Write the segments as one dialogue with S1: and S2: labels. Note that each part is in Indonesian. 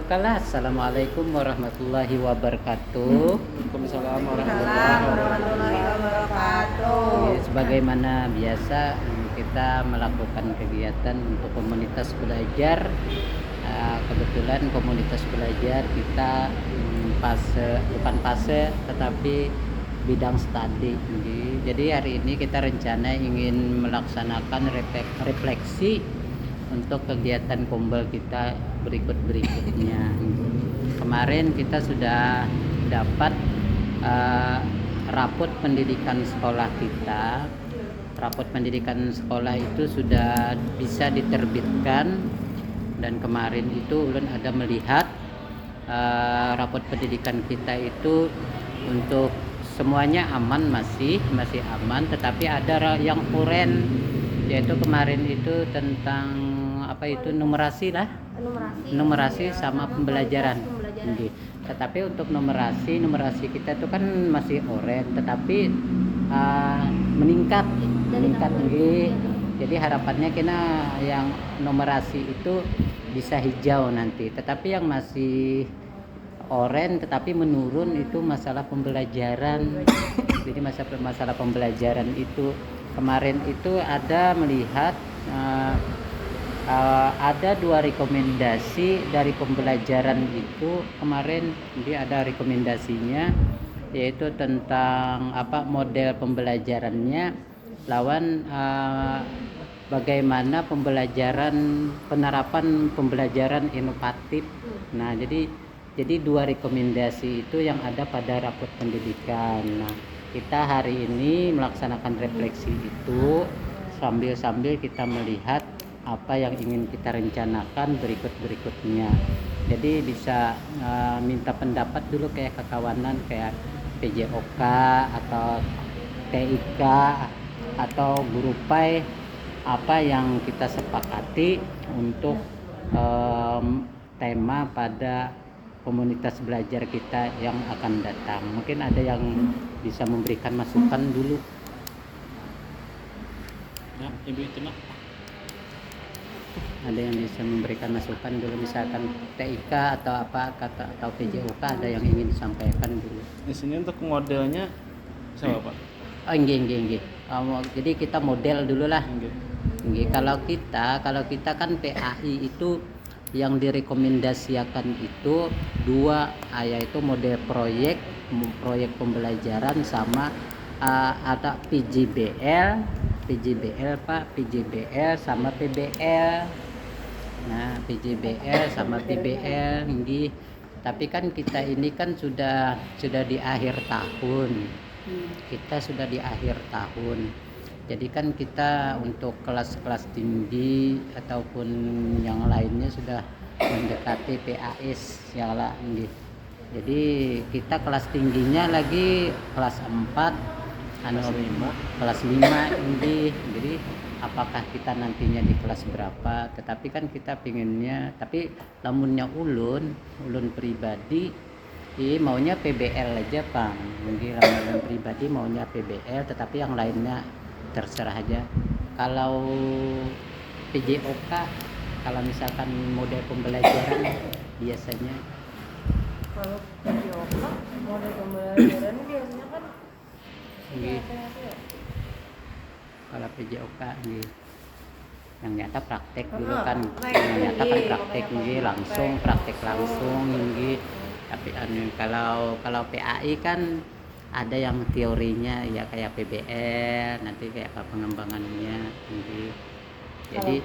S1: bukalah. Assalamualaikum warahmatullahi wabarakatuh.
S2: Waalaikumsalam
S3: Waalaikumsalam
S2: warahmatullahi
S3: warahmatullahi wabarakatuh.
S1: Sebagaimana biasa kita melakukan kegiatan untuk komunitas belajar. Kebetulan komunitas belajar kita bukan fase tetapi bidang studi. Jadi hari ini kita rencana ingin melaksanakan refleksi untuk kegiatan kombel kita berikutnya. Kemarin kita sudah dapat rapot pendidikan sekolah kita. Rapot pendidikan sekolah itu sudah bisa diterbitkan, dan kemarin itu ulun ada melihat rapot pendidikan kita itu untuk semuanya aman, masih aman, tetapi ada yang kuren, yaitu kemarin itu tentang numerasi sama pembelajaran. Tetapi untuk numerasi kita itu kan masih oren, tetapi meningkat. Jadi harapannya kita yang numerasi itu bisa hijau nanti, tetapi yang masih oren tetapi menurun itu masalah pembelajaran. Jadi masalah pembelajaran itu kemarin itu ada melihat ada 2 rekomendasi dari pembelajaran itu. Kemarin dia ada rekomendasinya, yaitu tentang model pembelajarannya lawan bagaimana penerapan pembelajaran inovatif. Nah, jadi 2 rekomendasi itu yang ada pada rapot pendidikan. Nah, kita hari ini melaksanakan refleksi itu sambil kita melihat apa yang ingin kita rencanakan berikutnya. Jadi bisa minta pendapat dulu kayak kekawanan, kayak PJOK atau TIK atau guru PAI, apa yang kita sepakati untuk tema pada komunitas belajar kita yang akan datang. Mungkin ada yang bisa memberikan masukan dulu.
S2: Ya, Ibu itu nak.
S1: Ada yang bisa memberikan masukan dulu, misalkan TIK atau atau PJOK, ada yang ingin disampaikan dulu.
S2: Di sini untuk modelnya sama Pak.
S1: Oh, enggak. Jadi kita model dulu lah. Kalau kita kan PAI itu yang direkomendasikan itu 2, yaitu model proyek pembelajaran sama ada PJBL sama PBL. Nah, PJBL sama PBL nggih. Tapi kan kita ini kan sudah di akhir tahun. Jadi kan kita untuk kelas-kelas tinggi ataupun yang lainnya sudah mendekati PAS ya lah. Jadi kita kelas tingginya lagi kelas 4, kelas 5 ini. Jadi apakah kita nantinya di kelas berapa? Tetapi kan kita pinginnya, tapi lamunnya ulun pribadi maunya PBL aja, Bang. Mungkin lamun pribadi maunya PBL, tetapi yang lainnya terserah aja. Kalau PJOK, kalau misalkan model pembelajaran biasanya
S3: Kalau PJOK model pembelajaran biasanya kan
S1: kalau PJOK yang nyata praktek dulu kan, yang nyata kan praktek langsung praktek langsung. Tapi kalau PAI kan ada yang teorinya ya kayak PBL, nanti kayak apa pengembangannya. Jadi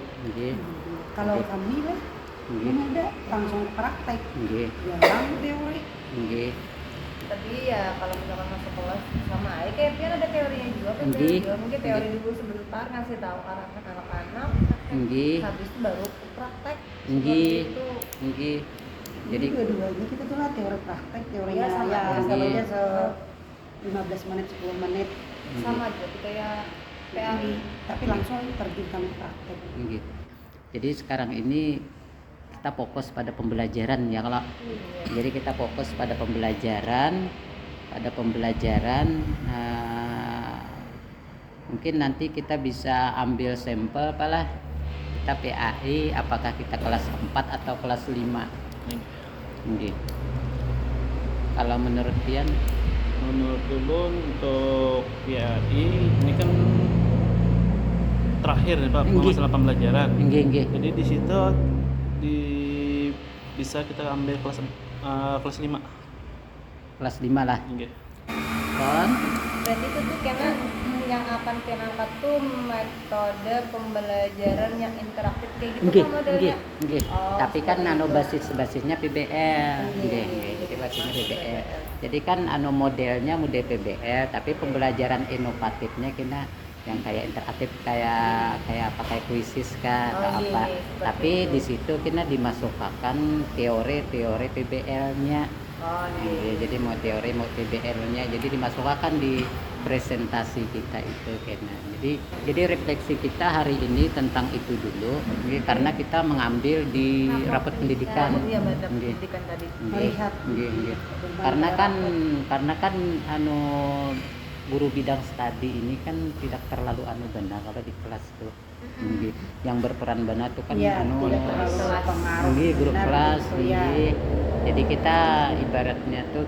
S4: kalau kami lah ada langsung praktek, jarang teori.
S3: Tapi ya kalau misalkan masuk kelas sama aja kayak biar ada teorinya juga, juga mungkin teori dulu sebentar ngasih tahu anak-anak, habis itu baru praktek.
S1: Jadi
S4: dua-duanya kita tuh lah teori praktek, teorinya
S3: sama
S4: aja 15 menit 10 menit
S3: sama aja kayak PAI,
S4: tapi langsung terjun kami praktek.
S1: Jadi sekarang ini kita fokus pada pembelajaran ya kalau. Jadi kita fokus pada pembelajaran. Mungkin nanti kita bisa ambil sampel kita PAI apakah kita kelas 4 atau kelas 5. Nggih. Kalau menurut Pian,
S2: Menurut Ulun untuk PAI ini kan terakhir nih Pak
S1: Nggih.
S2: masalah pembelajaran.
S1: nggih.
S2: Jadi di situ di bisa kita ambil kelas 5.
S1: Kelas 5 lah.
S2: Nggih.
S1: Kon,
S3: Berarti itu tuh karena yang akan kita angkat tuh metode pembelajaran yang interaktif kayak gitu
S1: nggih,
S3: kan modelnya.
S1: nggih.
S3: Oh,
S1: Tapi kan
S3: seperti itu.
S1: basisnya PBL.
S3: Nggih.
S1: Nggih. Jadi basisnya PBL. Jadi kan modelnya model PBL, tapi pembelajaran inovatifnya kita yang kayak interaktif kayak pakai kuisis kah atau
S3: Oh, iya,
S1: apa.
S3: seperti
S1: Tapi
S3: itu.
S1: di situ kita dimasukkan teori PBL-nya.
S3: Oh,
S1: Jadi mau teori mau PBL-nya jadi dimasukkan di presentasi kita itu kena. Jadi refleksi kita hari ini tentang itu dulu karena kita mengambil di rapat pendidikan.
S3: Iya, benar
S1: Nggih.
S3: pendidikan tadi.
S4: Melihat.
S1: Nggih. Karena kan guru bidang studi ini kan tidak terlalu benar kalau di kelas tuh. Nggih. Yang berperan benar tuh kan
S4: Iya, tidak terlalu berpengaruh.
S1: nggih, guru
S4: Benar,
S1: kelas
S4: begitu, ya.
S1: nggih. Jadi kita ibaratnya tuh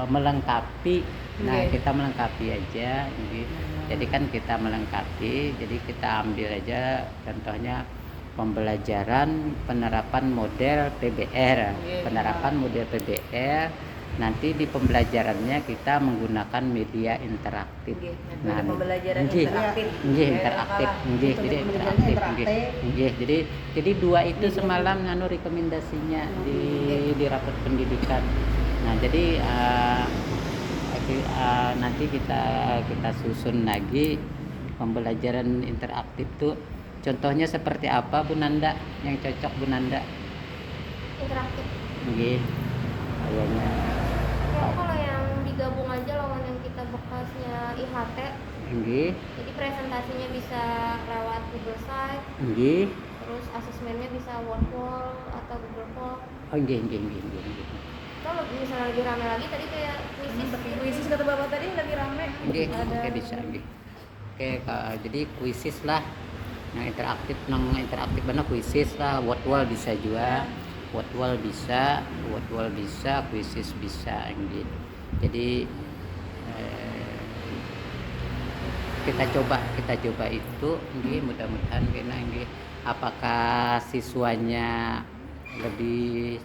S1: melengkapi. Nah,
S3: Nggih.
S1: kita melengkapi aja nggih. Jadi kan kita melengkapi, jadi kita ambil aja contohnya pembelajaran penerapan model PBR.
S3: Nggih.
S1: Penerapan model PBR nanti di pembelajarannya kita menggunakan media interaktif.
S3: Nggih, metode pembelajaran
S1: nggih.
S3: interaktif.
S1: Nggih,
S3: Ya,
S1: interaktif.
S3: kalah.
S1: Nggih,
S4: Metode
S1: jadi
S4: pembelajarannya
S1: interaktif. Nggih.
S4: interaktif.
S1: Nggih, jadi dua itu semalam rekomendasinya di rapat pendidikan. Nah, jadi nanti kita susun lagi pembelajaran interaktif tuh. Contohnya seperti apa Bu Nanda yang cocok Bu Nanda?
S5: Interaktif.
S1: Nggih. Kayaknya
S5: Ya, kalau yang digabung aja lawan yang kita bekasnya IHT,
S1: nggih.
S5: jadi presentasinya bisa lewat Google Slide,
S1: Nggih.
S5: terus asesmennya bisa Wordwall atau Google Form.
S1: Oh, nggih.
S5: Kalau misalnya lebih rame lagi tadi kayak kuisis.
S3: Seperti kuisis kata Bapak tadi lagi rame.
S1: Nggih,
S3: Ada.
S1: oke bisa nggih. Oke, jadi kuisis lah. Yang interaktif benar kuisis lah, Wordwall bisa juga. Wordwall bisa, kuisis bisa nggih. Jadi kita coba itu nggih, mudah-mudahan kena nggih. Apakah siswanya lebih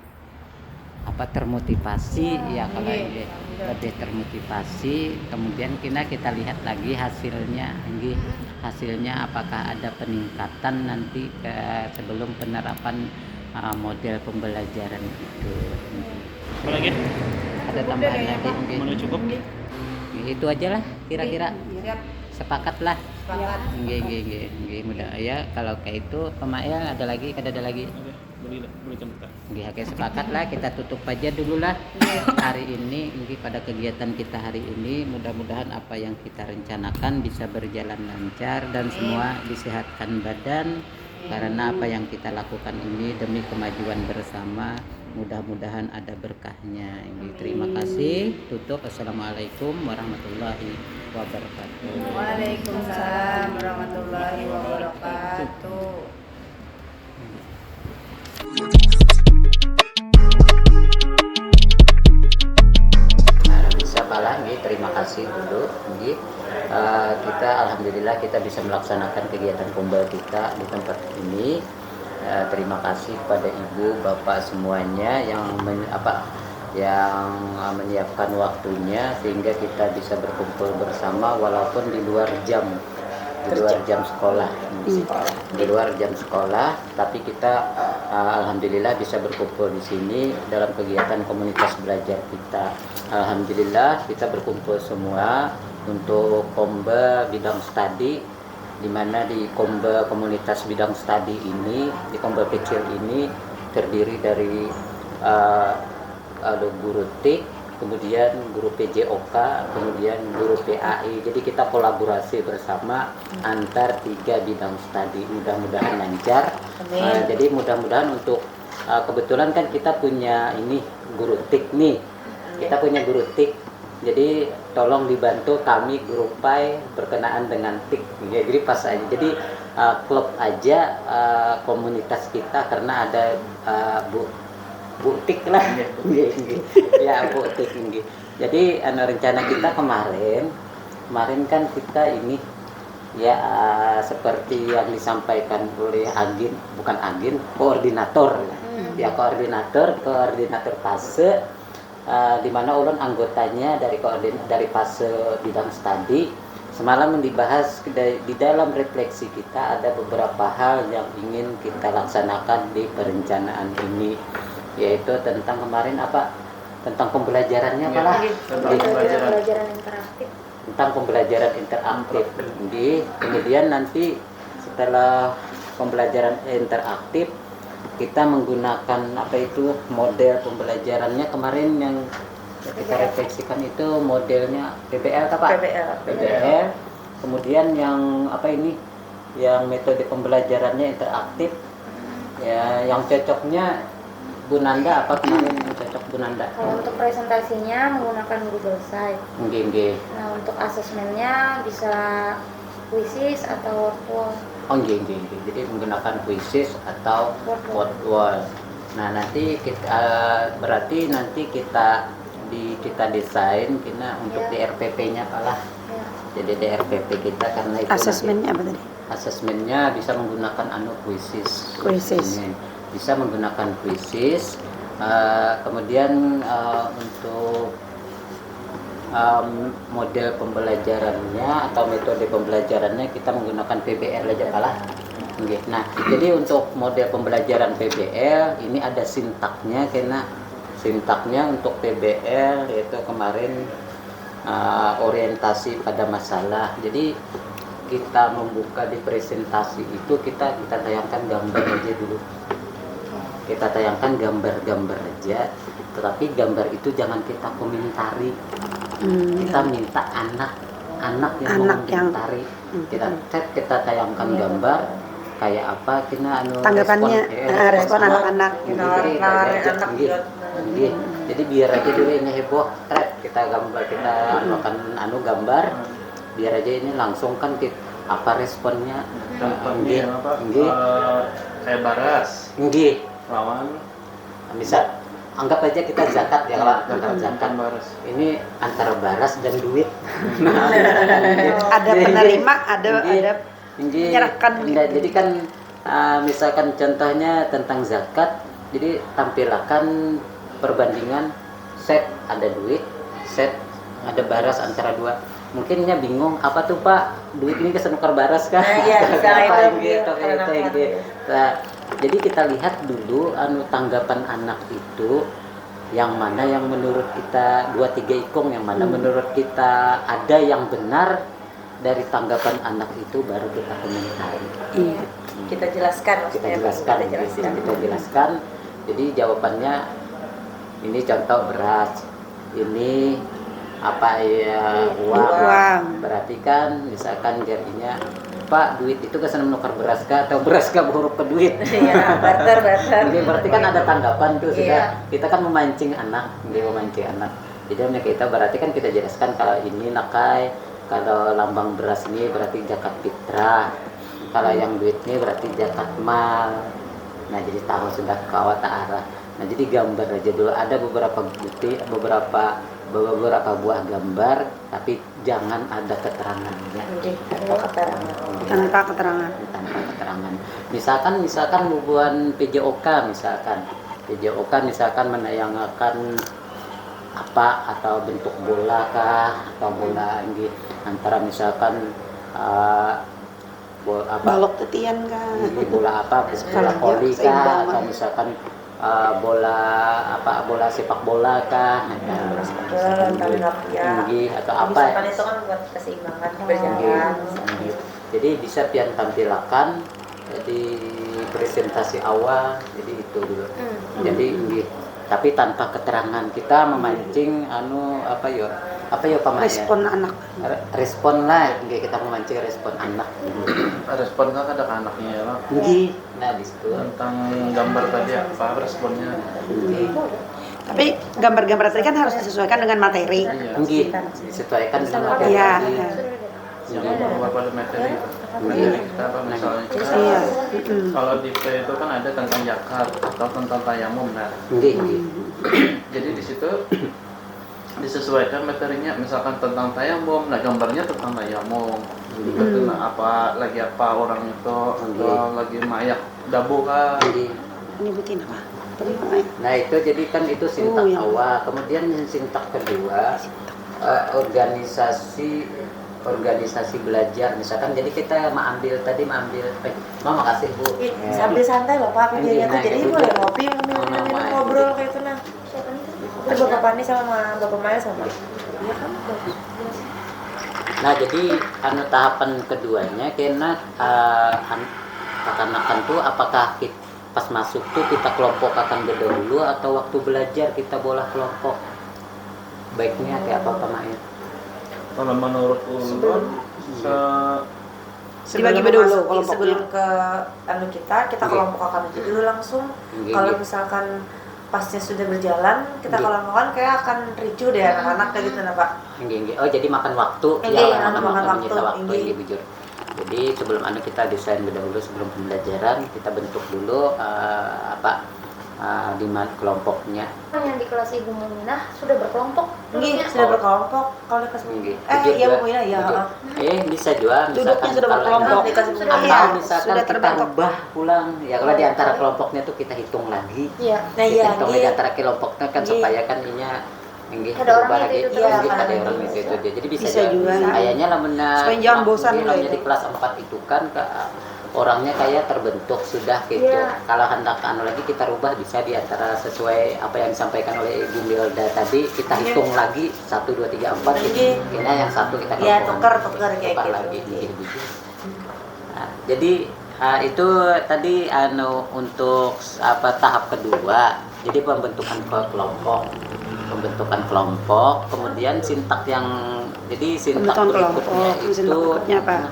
S1: termotivasi ya kalau
S3: nggih.
S1: nggih, lebih termotivasi, kemudian kita lihat lagi hasilnya apakah ada peningkatan nanti sebelum penerapan model pembelajaran itu.
S2: Apa lagi?
S1: Ada
S3: Cukup
S1: tambahan
S3: deh
S1: lagi
S3: kayaknya,
S1: nggih.
S2: Mana cukup?
S1: Itu aja lah kira-kira.
S3: Siap,
S1: Sepakat lah.
S3: sepakat.
S1: Nggih, mudah ya kalau kayak itu Pemael ada lagi.
S2: Oke, boleh contoh.
S1: Nggih, oke, sepakat lah kita tutup aja dulu lah hari ini. Nggih, pada kegiatan kita hari ini mudah-mudahan apa yang kita rencanakan bisa berjalan lancar dan semua disehatkan badan karena apa yang kita lakukan ini demi kemajuan bersama. Mudah-mudahan ada berkahnya. Nggih, terima kasih. Tutup. Assalamualaikum warahmatullahi wabarakatuh.
S3: Waalaikumsalam warahmatullahi wabarakatuh.
S1: Bisa malah nggih, terima kasih dulu nggih. Kita alhamdulillah kita bisa melaksanakan kegiatan kumpul kita di tempat ini. Terima kasih kepada ibu bapak semuanya yang menyiapkan waktunya sehingga kita bisa berkumpul bersama walaupun di luar jam sekolah. Di luar jam sekolah, tapi kita alhamdulillah bisa berkumpul di sini dalam kegiatan komunitas belajar kita. Alhamdulillah kita berkumpul semua untuk Komba bidang studi, di mana di Komba komunitas bidang studi ini, di Komba kecil ini terdiri dari guru TIK, kemudian guru PJOK, kemudian guru PAI. Jadi kita kolaborasi bersama antar 3 bidang studi. Mudah-mudahan lancar. Jadi mudah-mudahan untuk kebetulan kan kita punya ini guru TIK nih. Kita punya guru TIK. Jadi tolong dibantu kami guru PAI berkenaan dengan TIK. Ya, jadi pas aja. Jadi klub aja komunitas kita karena ada Bu butik lah. Nggih, nggih. Ya butik nggih. Jadi rencana kita kemarin kan kita ini ya seperti yang disampaikan oleh koordinator fase di mana ulun anggotanya dari fase bidang studi. Semalam dibahas di dalam refleksi kita ada beberapa hal yang ingin kita laksanakan di perencanaan ini, yaitu tentang kemarin tentang pembelajarannya
S5: Pembelajaran interaktif.
S1: tentang pembelajaran interaktif. Kemudian nanti setelah pembelajaran interaktif kita menggunakan model pembelajarannya kemarin yang kita refleksikan itu modelnya PBL Pak? PBL. Kemudian yang yang metode pembelajarannya interaktif ya, yang cocoknya Bu Nanda kemarin yang cocok Bu Nanda?
S5: Kalau untuk presentasinya menggunakan Google Site.
S1: Nggih.
S5: Nah, untuk asesmennya bisa Quizzes atau Wordwall.
S1: Nggih. Jadi menggunakan Quizzes atau Wordwall. Nah, nanti berarti nanti kita desain untuk DRPP-nya lah.
S5: Ya.
S1: Jadi DRPP kita karena itu
S4: Asesmennya apa tadi?
S1: asesmennya bisa menggunakan Quizzes. Bisa menggunakan Quizzes. Kemudian untuk model pembelajarannya atau metode pembelajarannya kita menggunakan PBL aja lah. Nah, jadi untuk model pembelajaran PBL ini ada sintaknya Sintaknya untuk PBL yaitu kemarin orientasi pada masalah. Jadi kita membuka di presentasi itu kita tayangkan gambar aja dulu. Kita tayangkan gambar-gambar aja, tetapi gambar itu jangan kita komentari. Kita minta anak yang mengomentari. Kita tayangkan gambar kayak apa, kita
S4: tanggapannya respon anak-anak
S1: gitu. Jadi biar aja dulu ini heboh, kita akan gambar, biar aja ini langsung kan apa responnya.
S2: Kayak Baras lawan
S1: bisa anggap aja kita zakat ya Pak, zakat
S2: Baras.
S1: Ini antara baras dan duit.
S4: ada penerima, ada menyerahkan.
S1: Jadi kan misalkan contohnya tentang zakat, jadi tampilkan perbandingan set ada duit, set ada baras antara dua. Mungkinnya bingung apa tuh Pak, duit ini kesenukar baras kah? Gitu. Nah, jadi kita lihat dulu tanggapan anak itu yang mana yang menurut kita 2-3 ikung, yang mana menurut kita ada yang benar dari tanggapan anak itu, baru kita komentari.
S4: Iya.
S3: Kita jelaskan.
S1: Kita jelaskan. Jadi jawabannya ini contoh beras, ini uang. Berarti kan misalkan jadinya Pak, duit itu kesan menukar beras kah atau beras kah huruf ke duit?
S3: Iya, barter.
S1: Berarti kan ada tanggapan tuh sudah. Kita kan memancing anak. Jadi kita berarti kan kita jelaskan kalau ini nakai, kalau lambang beras ini berarti zakat fitrah. Kalau yang duit ini berarti zakat mal. Nah, jadi tahu sudah kawat arah. Nah, jadi gambar aja dulu. Ada beberapa buah gambar, tapi jangan ada keterangannya.
S4: Tanpa keterangan.
S1: Misalkan hubungan PJOK misalkan menayangkan apa atau bentuk bola kah atau bola ini antara misalkan
S4: balok tetian kah?
S1: Bola voli kah atau misalkan bola sepak bola kah, atau apa?
S3: Misalkan itu kan buat keseimbangan berjalan.
S1: Jadi bisa pian tampilkan di presentasi awal, jadi itu dulu. Jadi tapi tanpa keterangan kita memancing
S4: Respon anak.
S1: Respon lah, kita memancing respon anak.
S2: Respon kan ada ke anaknya ya Pak.
S1: Nah di situ
S2: Tentang gambar tadi apa responnya?
S4: Tapi gambar-gambar tadi kan harus disesuaikan dengan materi.
S1: disesuaikan dengan materi.
S4: Iya.
S2: Yang beberapa materi. kita apa misalnya
S4: Iya.
S2: kalau di P itu kan ada tentang zakat atau tentang tayamum. Nah, jadi di situ disesuaikan materinya, misalkan tentang tayamum, nah gambarnya tentang tayamum. Itu apa orang itu atau lagi mayak dabu kan.
S4: Nyebutin apa?
S1: Nah itu jadi kan itu sintak
S4: yang
S1: awal, kemudian sintak kedua organisasi belajar misalkan. Jadi kita makasih Bu.
S3: Sambil santai loh Pak videonya tuh, jadi boleh ngopi minum ngobrol kayak itu nah. Itu Bapak Pani sama Bapak Maya sama. Iya kan?
S1: Nah jadi tahapan keduanya kena akan tuh apakah kita pas masuk tuh kita kelompok akan dulu atau waktu belajar kita bola kelompok, baiknya kayak apa Pak Maya?
S2: Kalau menurut ulun
S4: dibagi dulu kelompoknya.
S3: Sebelum ke kita kelompokkan aja dulu langsung. Kalau misalkan pasnya sudah berjalan, kita kelompokan kayak akan ricu deh anak-anak kayak gitu nah Pak.
S1: Oh jadi makan waktu
S3: makan
S1: menyita waktu bujur. Jadi sebelum kita desain dahulu sebelum pembelajaran kita bentuk dulu di mana kelompoknya.
S5: Yang di kelas Ibu Muminah sudah berkelompok?
S3: Iya, sudah berkelompok. Kalau di kelas iya Muminah ya.
S1: Bisa juga
S4: Duduknya
S1: misalkan
S4: sudah berkelompok.
S1: atau misalkan
S4: sudah
S1: kita
S4: terbentuk.
S1: rubah pulang ya kalau di antara kelompoknya tuh kita hitung lagi.
S5: Iya.
S3: Nah
S1: Kita
S3: iya,
S1: hitung di antara kelompoknya kan supaya kan ini
S5: Ada orang
S1: lagi,
S5: itu,
S1: ada orang itu. Jadi bisa
S4: juga.
S1: kayaknya lah
S4: Supaya jangan bosan lah
S1: di
S4: itu.
S1: kelas 4 itu kan orangnya kayak terbentuk sudah gitu.
S5: Iya.
S1: Kalau hendak lagi kita rubah bisa di antara sesuai apa yang disampaikan oleh Ibu Milda tadi, kita hitung lagi 1 2 3 4
S3: Iya.
S1: Kayaknya yang satu kita
S3: Iya, tukar kayak gitu.
S1: lagi gitu. Nah, jadi itu tadi untuk tahap kedua. Jadi pembentukan kelompok, kemudian sintak
S4: Pembentukan kelompok,
S1: itu
S4: berikutnya apa?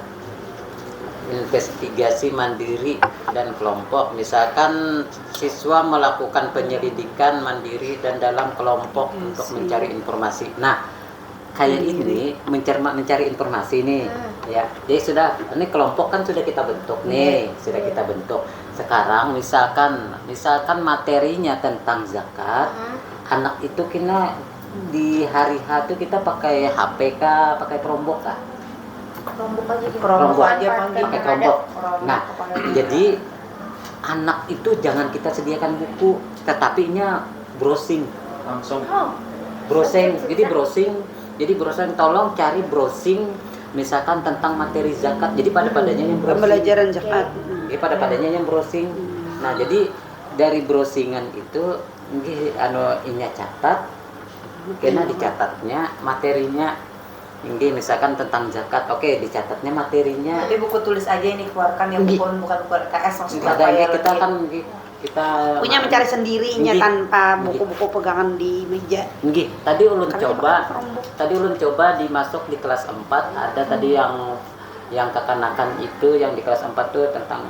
S1: Investigasi mandiri dan kelompok. Misalkan siswa melakukan penyelidikan mandiri dan dalam kelompok untuk mencari informasi. Nah, kayak ini mencari informasi nih, ya. Jadi ini kelompok kan sudah kita bentuk nih, Sekarang misalkan materinya tentang zakat, anak itu kena di hari H itu kita pakai HP kah, pakai Chromebook kah?
S3: Kelompok aja panggil
S1: Pakai Chromebook. Nah, jadi anak itu jangan kita sediakan buku, tetapi browsing.
S2: langsung
S1: Jadi browsing tolong cari browsing misalkan tentang materi zakat. Jadi padanya yang browsing.
S4: Pembelajaran zakat.
S1: Jadi padanya yang browsing. Nah, jadi dari browsingan itu inya catat, kena dicatatnya materinya. Ini misalkan tentang zakat, oke dicatatnya materinya.
S3: Tapi buku tulis aja ini keluarkan yang bukan buku RKS maksudnya
S1: Kita
S3: ya
S1: kita kan kita
S4: Punya mencari sendirinya tanpa buku-buku pegangan di meja.
S1: Nggih, tadi ulun
S4: Kan
S1: coba dimasuk di kelas 4 ada tadi yang kekanakan itu yang di kelas 4 tuh tentang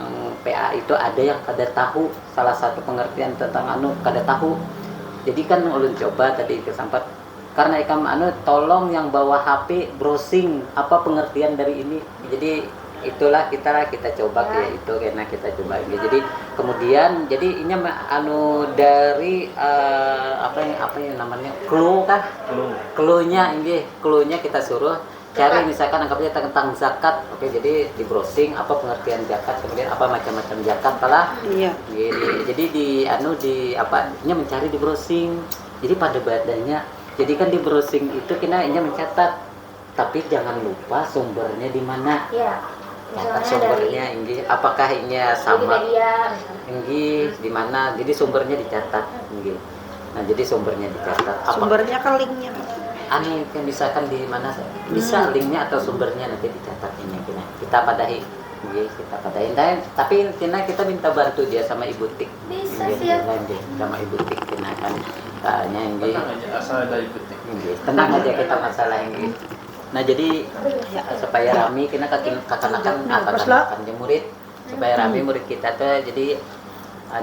S1: PA itu ada yang kada tahu, salah satu pengertian tentang kada tahu. Jadi kan ulun coba tadi ke 4 karena ikam tolong yang bawa HP browsing apa pengertian dari ini. Jadi itulah kita coba kayak itu karena kita coba ini. Jadi kemudian ini dari apa yang namanya clue kah? Clue-nya kita suruh cari misalkan anggapnya tentang zakat. Oke, jadi di browsing apa pengertian zakat, kemudian apa macam-macam zakat lah.
S4: Iya.
S1: Jadi mencari di browsing. Jadi pada badannya jadi kan di browsing itu kita mencatat, tapi jangan lupa sumbernya di mana.
S5: Iya.
S1: Catat sumbernya apakah ini sama? Di mana? Jadi sumbernya dicatat. Nah, jadi sumbernya dicatat.
S4: Sumbernya kan linknya.
S1: Kan misalkan di mana? Bisa linknya atau sumbernya nanti dicatat ini. Kita padahi. Kita padahin. Tapi kita minta bantu dia sama Ibu Tik.
S5: Bisa sih ya.
S1: Sama Ibu Tik kita kan. Tenang
S2: aja asal ada Ibu Tik.
S1: Tenang aja kita masalah ini. Nah, jadi supaya rame kita kakanakan murid supaya rame murid kita tuh jadi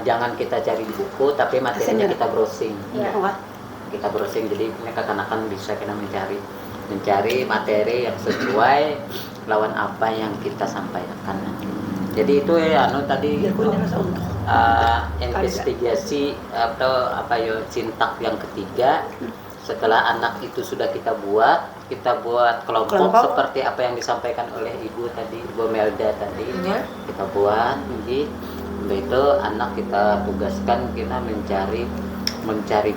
S1: jangan kita cari di buku tapi materinya kita browsing. Kita browsing jadi ini kakanakan bisa kita mencari materi yang sesuai lawan apa yang kita sampaikan. Jadi itu tadi investigasi atau sintak yang ketiga. Setelah anak itu sudah kita buat kelompok seperti apa yang disampaikan oleh Ibu Melda tadi. Kita buat itu anak kita tugaskan kita mencari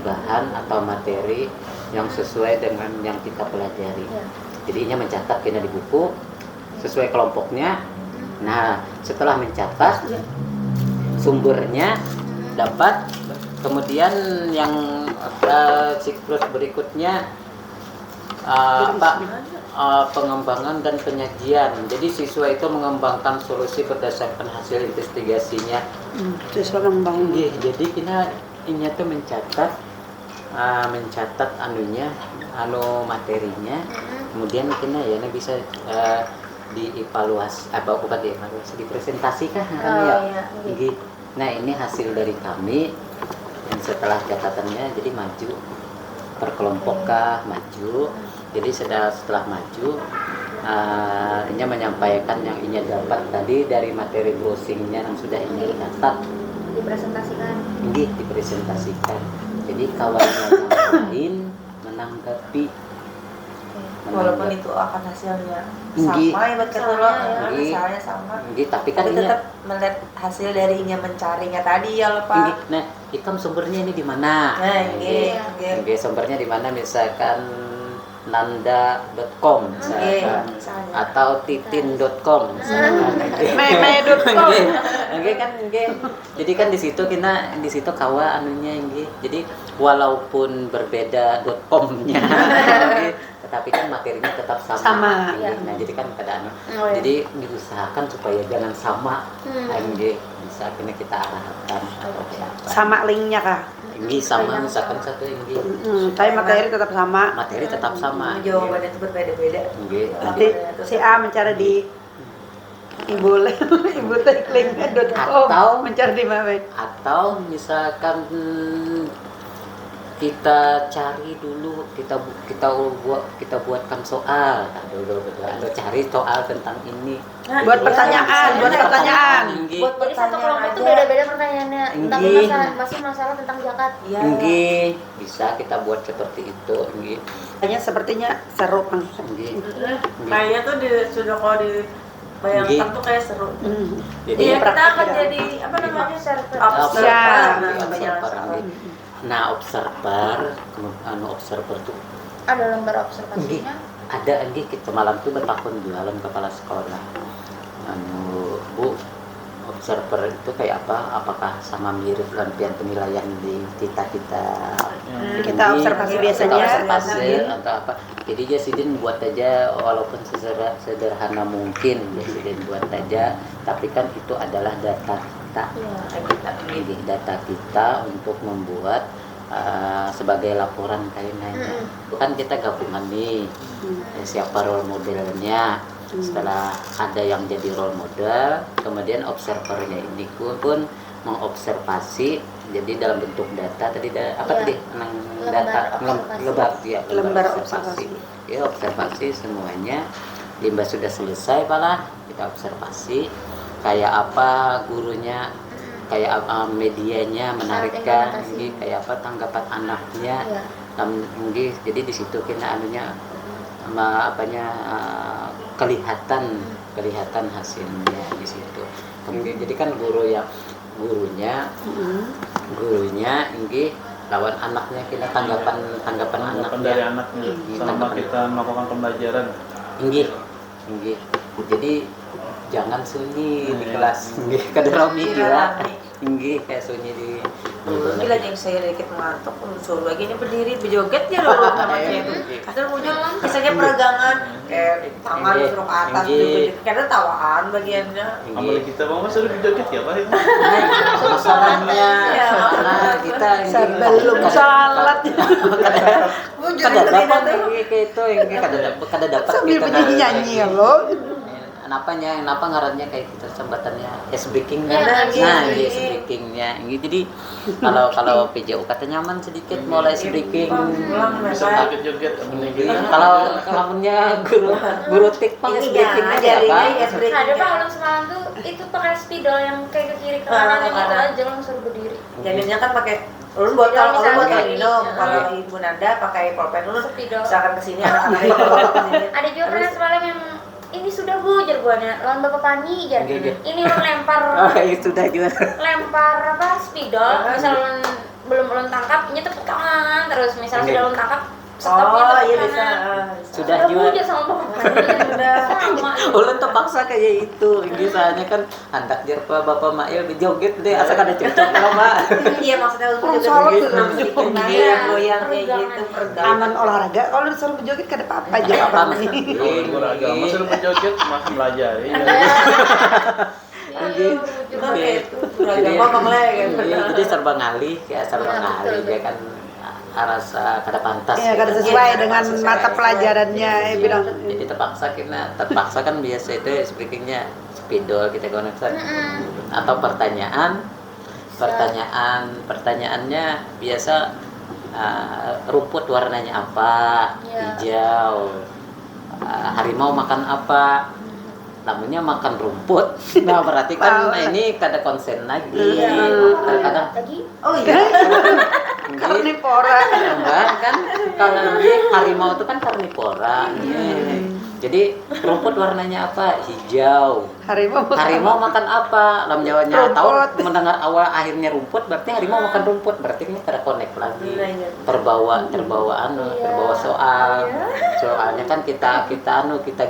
S1: bahan atau materi yang sesuai dengan yang kita pelajari. Jadinya mencatat di buku sesuai kelompoknya. Nah, setelah mencatat sumbernya dapat, kemudian yang siklus berikutnya pengembangan dan penyajian. Jadi siswa itu mengembangkan solusi berdasarkan hasil investigasinya.
S4: Siswa mengembangkan.
S1: Jadi kita ini tuh mencatat materinya, kemudian kita bisa dipresentasikan. Nah, ini hasil dari kami. Dan setelah catatannya jadi maju per kelompok maju. Jadi setelah maju ini menyampaikan yang ini dapat tadi dari materi browsingnya yang sudah ini catat, dipresentasikan. Jadi kawannya yang lain menanggapi.
S6: Walaupun itu akan hasilnya sama ya buat hasilnya sama.
S1: Tapi kan
S6: tetap melihat hasil darinya mencarinya tadi ya loh Pak.
S1: Nah, ikam sumbernya ini di mana? Sumbernya di mana, misalkan nanda.com misalkan, atau titin.com misalkan.
S4: meme.com.
S1: Jadi kan di situ kawa jadi walaupun berbeda .com-nya tetapi kan materinya tetap sama. Nah, jadi kan jadi diusahakan supaya jangan sama. Bisa kita arahkan
S4: Sama linknya kah?
S1: Sama misalkan satu
S4: tapi materi tetap sama.
S6: Jawabannya itu berbeda-beda.
S4: Nanti si A mencari di ibu-linknya.com atau mencari di mana?
S1: Atau misalkan kita cari dulu, kita buatkan soal dulu, cari soal tentang ini.
S4: Buat pertanyaan.
S5: Jadi satu kelompok itu beda-beda pertanyaannya tentang masalah tentang zakat.
S1: Bisa kita buat seperti itu.
S4: Sepertinya seru kan.
S6: Kayaknya tuh sudah kalau dibayangkan tuh kayak seru.
S1: Jadi
S6: kita akan jadi observer.
S1: Nah, observer itu
S5: Ada lembar observasinya?
S1: Ada kita malam tuh bertakun jualan kepala sekolah. Bu, observer itu kayak apa? Apakah sama mirip lampion penilaian di kita
S4: observasi biasanya
S1: atau apa? Jadi Jasidin buat aja walaupun sederhana mungkin Jasidin buat aja, tapi kan itu adalah data kita untuk membuat sebagai laporan kayaknya. Kan kita gabungan nih, siapa role modelnya. Setelah ada yang jadi role model, kemudian observernya ini pun mengobservasi. Jadi dalam bentuk data tadi lembar observasi. Observasi semuanya. Limbah sudah selesai kita observasi. Kayak apa gurunya, kayak apa medianya menarikkan, kayak apa tanggapan anaknya. Jadi di situ kita kelihatan hasilnya di situ. Kemudian jadi kan gurunya lawan anaknya kita tanggapan anaknya
S2: dari anaknya selama kita melakukan pembelajaran.
S1: Jadi jangan sunyi di kelas. Kadang-kadang gila. Kayak sunyi di.
S6: Gila yang saya dikit ngantuk, suruh lagi ini berdiri berjoget ya dulu namanya itu. Kadang muncul misalnya peragangan kayak tangan suruh ke atas gitu. Karena tawaan bagiannya.
S2: Amal kita mau suruh berjoget ya Pak itu.
S1: Masalahnya kita
S4: belum salat.
S1: Kada dapat kayak itu, kada dapat
S4: sambil penyanyi ya lo.
S1: kenapa ngarannya kayak gitu sambatannya ice breakingnya.
S6: Iya,
S1: Nah,
S6: iya.
S1: ice breakingnya. Jadi kalau PJU kata nyaman sedikit mulai ice breaking.
S2: Bisa joget-joget
S1: Kalau lamunnya guru tikpang ice breakingnya
S6: jarinya
S1: apa?
S5: Ada Pak ulang semalam tuh itu pakai spidol yang kayak ke kiri ke kanan yang itu aja langsung berdiri.
S6: Jaminnya kan pakai ulun botol, ulun botol minum.
S5: Iya.
S6: Kalau Ibu Nanda pakai pulpen ulun.
S5: Spidol.
S6: Misalkan kesini anak-anak itu kesini.
S5: Ada juga kan semalam yang ini sudah Bu jargonnya lawan Bapak Pani jar.
S1: Iya.
S5: Ini ulun lempar
S1: Sudah juga.
S5: lempar apa spidol misal ulun belum ulun tangkap ini tepuk tangan terus misal
S1: Oke.
S5: sudah ulun tangkap stopnya
S6: Oh,
S5: tepuk
S6: iya
S5: tangan.
S6: bisa.
S1: Sudah
S5: Bu
S1: juga.
S5: aja sama Bapak Pani
S6: Udah.
S5: sama.
S1: Ulun terpaksa kayak itu. Ini soalnya kan hendak jar Bapak Mail joget deh asal ada cocok kalau Mak.
S6: Iya maksudnya ulun
S4: Orang
S6: juga
S4: Solok
S6: gitu.
S4: tuh.
S6: Sedikit
S5: Iya,
S6: goyang kayak
S5: peregangan.
S6: gitu peregangan.
S4: Aman olahraga, kalau disuruh berjoget kada apa-apa aja
S1: Apa
S4: orang
S1: Mas?
S4: ini.
S2: Guru agama suruh berjoget mah belajar.
S5: Iya,
S6: Cuma kayak itu beragama memulai kan.
S1: Iya, jadi serba ngalih ya serba
S5: Iya,
S1: ngalih
S5: betul,
S1: dia kan rasa kada pantas.
S4: Iya, kada
S1: gitu.
S4: sesuai
S6: Iya,
S4: dengan
S6: sesuai.
S4: mata pelajarannya bilang.
S1: Jadi terpaksa kan biasa itu speakingnya spidol kita gunakan atau pertanyaannya biasa rumput warnanya apa,
S5: Iya.
S1: hijau, harimau makan apa, namanya makan rumput. Nah berarti kan ini kada konsen lagi.
S5: Iya.
S1: Kadang
S5: Lagi
S6: Oh iya.
S4: Karnivora.
S1: enggak kan kalau ini harimau itu kan karnivora. Jadi rumput warnanya apa? Hijau. Harimau makan apa? Lam Jawanya tahu
S4: Rumput.
S1: mendengar awal akhirnya rumput berarti harimau makan rumput berarti ini kada connect lagi.
S6: Iya.
S1: Terbawa soal.
S5: Iya.
S1: Soalnya kan kita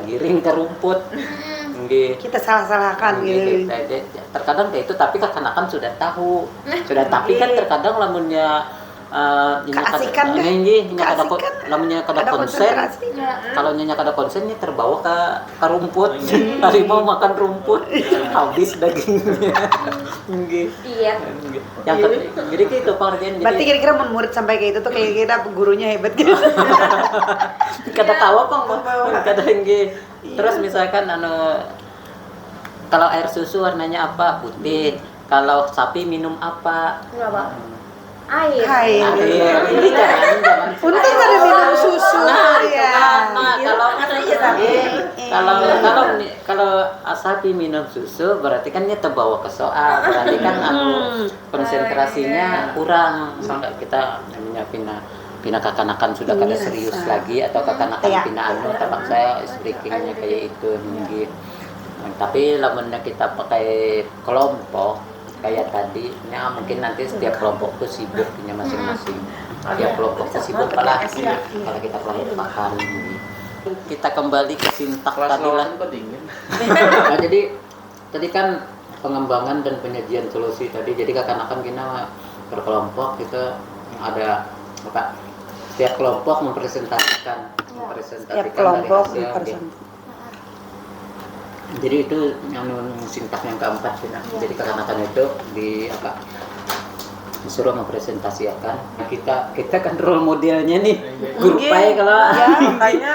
S1: giring ke rumput. Nggih.
S4: Kita salah-salahkan gitu.
S1: Terkadang kayak itu tapi kekanakan sudah tahu. Tapi kan terkadang lamunnya
S4: Keasikan kan? Keasikan.
S1: lamunnya kada
S4: Ada
S1: konsen.
S4: konsentrasi.
S1: Kalau nyonya kada konsen nya terbawa ke rumput. Harimau makan rumput, habis dagingnya. Nggih.
S5: iya.
S1: Jadi gitu pengertian.
S4: Berarti kira-kira murid sampai kayak itu tuh kayak kita gurunya hebat gitu.
S1: Kada tahu kok, kada nggih. Terus misalkan kalau air susu warnanya apa? Putih. Kalau sapi minum apa?
S5: Enggak, Pak. Air.
S4: Hai.
S1: Ini jangan.
S4: Untung ada minum susu ya.
S1: Kalau sapi minum susu berarti kan dia terbawa ke soal, berarti kan konsentrasinya kurang sampai kita namanya pina kekanakan sudah kada serius lagi atau kekanakan
S4: Iya.
S1: pina terpaksa speakingnya kayak itu nggih. Tapi lamunnya kita pakai kelompok kayak tadi, mungkin nanti setiap kelompok tuh sibuk punya masing-masing. Setiap kelompok tuh sibuk kalau kita kelompok makan. Kita kembali ke sintak
S2: Kelas
S1: tadi lah.
S2: lawan kok dingin.
S1: Nah, jadi tadi kan pengembangan dan penyajian solusi tadi. Jadi kekanakan kita berkelompok kita ada apa? Setiap kelompok mempresentasikan
S4: Tiap kelompok
S1: dari hasil. Jadi itu yang sintak yang keempat sih. Jadi kekanakan itu disuruh mempresentasikan. Kita kan role modelnya nih. Guru PAI kalau
S6: Ya, makanya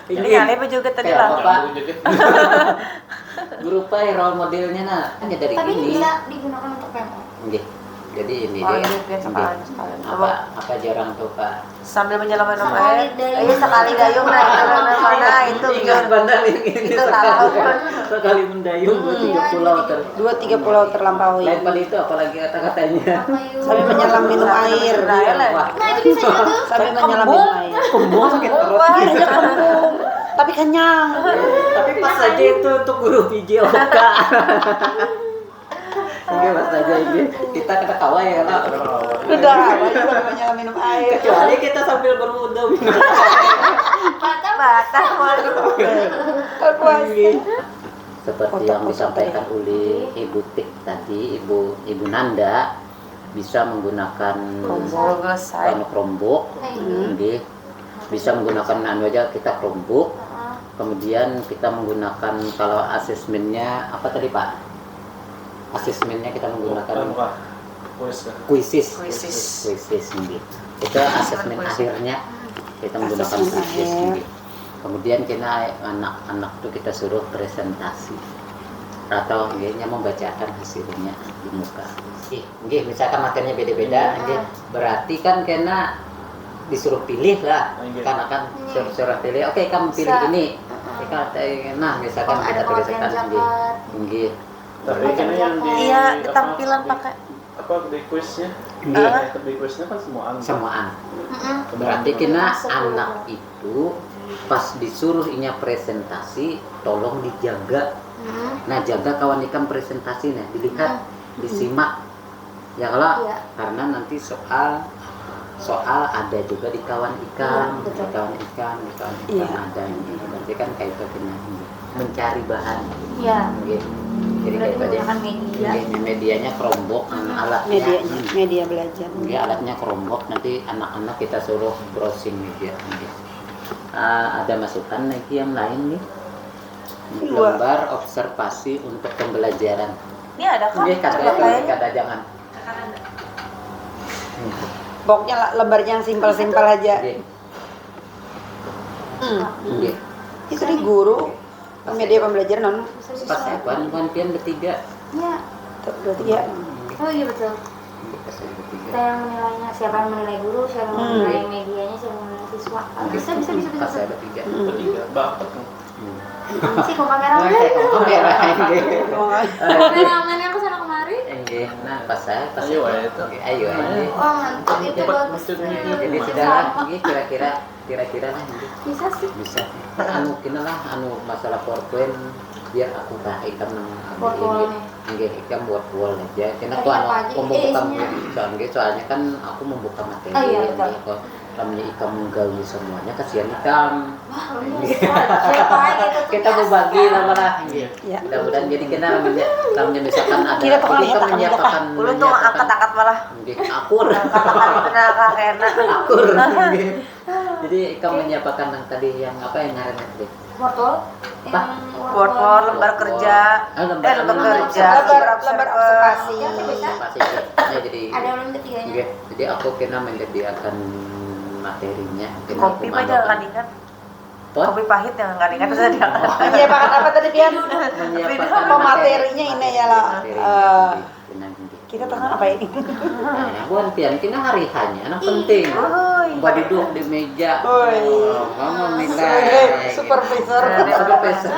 S6: ini kali juga tadi lah.
S1: Bapak guru PAI role modelnya hanya dari
S5: Tapi ini
S1: ini.
S5: bisa digunakan untuk PMO.
S1: Nggih. Jadi ini
S6: Oh,
S1: deh.
S6: ini biar sekalian.
S1: Apa jarang tuh Pak?
S6: Sambil menyelam minum
S5: Sekali
S6: air.
S5: dayung.
S6: Iya sekali dayung nah itu mana itu
S1: Ingat bandar ini
S6: Itu tahu.
S1: sekali mendayung 2-3 pulau
S4: 2-3 pulau terlampaui.
S1: lain pada itu apalagi kata-katanya
S4: Sambil menyelam minum air.
S1: wah
S5: Nah, itu bisa juga.
S4: Sambil menyelam minum air.
S1: kumbung sakit perut
S4: Ada kembung. Tapi kenyang.
S1: tapi pas aja itu untuk guru video Oka Oke pas aja ini kita kata kawa ya lah
S4: Udah, sambil menyelam minum air.
S1: kecuali kita sambil berwudu minum
S6: Batas waduh.
S1: seperti yang disampaikan oleh Ibu Tik tadi, Ibu Nanda bisa menggunakan kerombok, nggih. Bisa menggunakan aja kita kerombok. Kemudian kita menggunakan kalau asesmennya apa tadi Pak? Asesmennya kita menggunakan kuisis nggih. Itu asesmen akhirnya kita menggunakan kuisis nggih. Kemudian kita anak-anak tuh kita suruh presentasi atau dia membacakan hasilnya di muka. Nggih, misalkan materinya beda-beda, nggih, berarti kan kena disuruh pilih lah, karena kan suruh pilih. Oke, kamu pilih ini. Nah, misalkan kita tuliskan nggih.
S2: Tapi kan yang di
S6: Iya, tampilan pakai
S2: apa di kuisnya? Di kuisnya kan semuaan.
S1: Semuaan. Berarti kena anak itu pas disuruh inya presentasi, tolong dijaga. Nah, jaga kawan ikan presentasinya, dilihat, disimak. Ya kalau karena nanti soal ada juga di kawan ikan, di kawan ikan ada ini. Berarti kan kayak itu kena mencari bahan.
S5: Iya.
S1: Jadi kayak tadi
S5: media.
S1: medianya Chromebook, alatnya
S4: media belajar.
S1: alatnya Chromebook, nanti anak-anak kita suruh browsing media. Ada masukan lagi yang lain nih, lembar observasi untuk pembelajaran.
S6: ini ada kan?
S1: Ini kata jangan.
S4: Pokoknya lembarnya yang simpel-simpel aja.
S1: Nggih.
S4: Itu di guru media pembelajaran non.
S1: Pas buan pian bertiga.
S5: Iya.
S4: Dua tiga.
S5: Oh iya betul.
S1: Pas bertiga.
S5: Kita yang menilainya, siapa yang menilai guru, siapa yang menilai medianya, siapa yang menilai siswa. Bisa.
S1: Pas bertiga.
S2: Bertiga, bapak tuh.
S5: Si kok kameramen. Kameramennya aku sana kemari.
S1: Nggih. Nah, pas
S2: Ayo, itu.
S1: Ayo.
S5: Oh mantap itu bagus.
S1: Jadi sudah ini kira-kira lah ini.
S5: Bisa sih.
S1: Bisa. Kena lah masalah PowerPoint biar aku tak ikan
S5: Buat-buatnya.
S1: nggih ikan buat wall aja. Karena
S5: Tadi apa aja
S1: pembuka soalnya kan aku membuka materi.
S5: Oh, iya, betul.
S1: Kalau namanya ikan menggali semuanya kasihan ikan.
S5: Wah, bisa. Siapa aja itu.
S1: Kita berbagi lah malah.
S4: Ya.
S1: Mudah-mudahan jadi kita namanya misalkan ada
S4: Kita tukang
S1: kita
S4: ya,
S1: menyiapkan
S6: Lu tuh angkat-angkat malah.
S1: nggih, akur.
S6: Angkat-angkat itu nah enak.
S1: Akur. Nggih. Jadi kamu menyiapkan yang tadi yang apa yang ngarannya tadi?
S5: Wortel. Yang
S6: Word lembar kerja.
S1: lembar
S6: kerja.
S4: Lembar observasi.
S1: Ya, jadi
S5: ada ulun ketiganya.
S1: nggih, jadi aku kena menyediakan materinya. Kena
S6: Kopi
S1: aku
S6: mah jangan kan ingat. Kopi pahit jangan kan ingat terus dia.
S4: Menyiapkan apa tadi Pian?
S1: menyiapkan
S4: Materinya ini ya lah. Kita tengah apa ini?
S1: Buan pian kena hari hanya anak penting. Buat duduk di meja. Kamu nilai.
S4: Supervisor.
S1: Supervisor.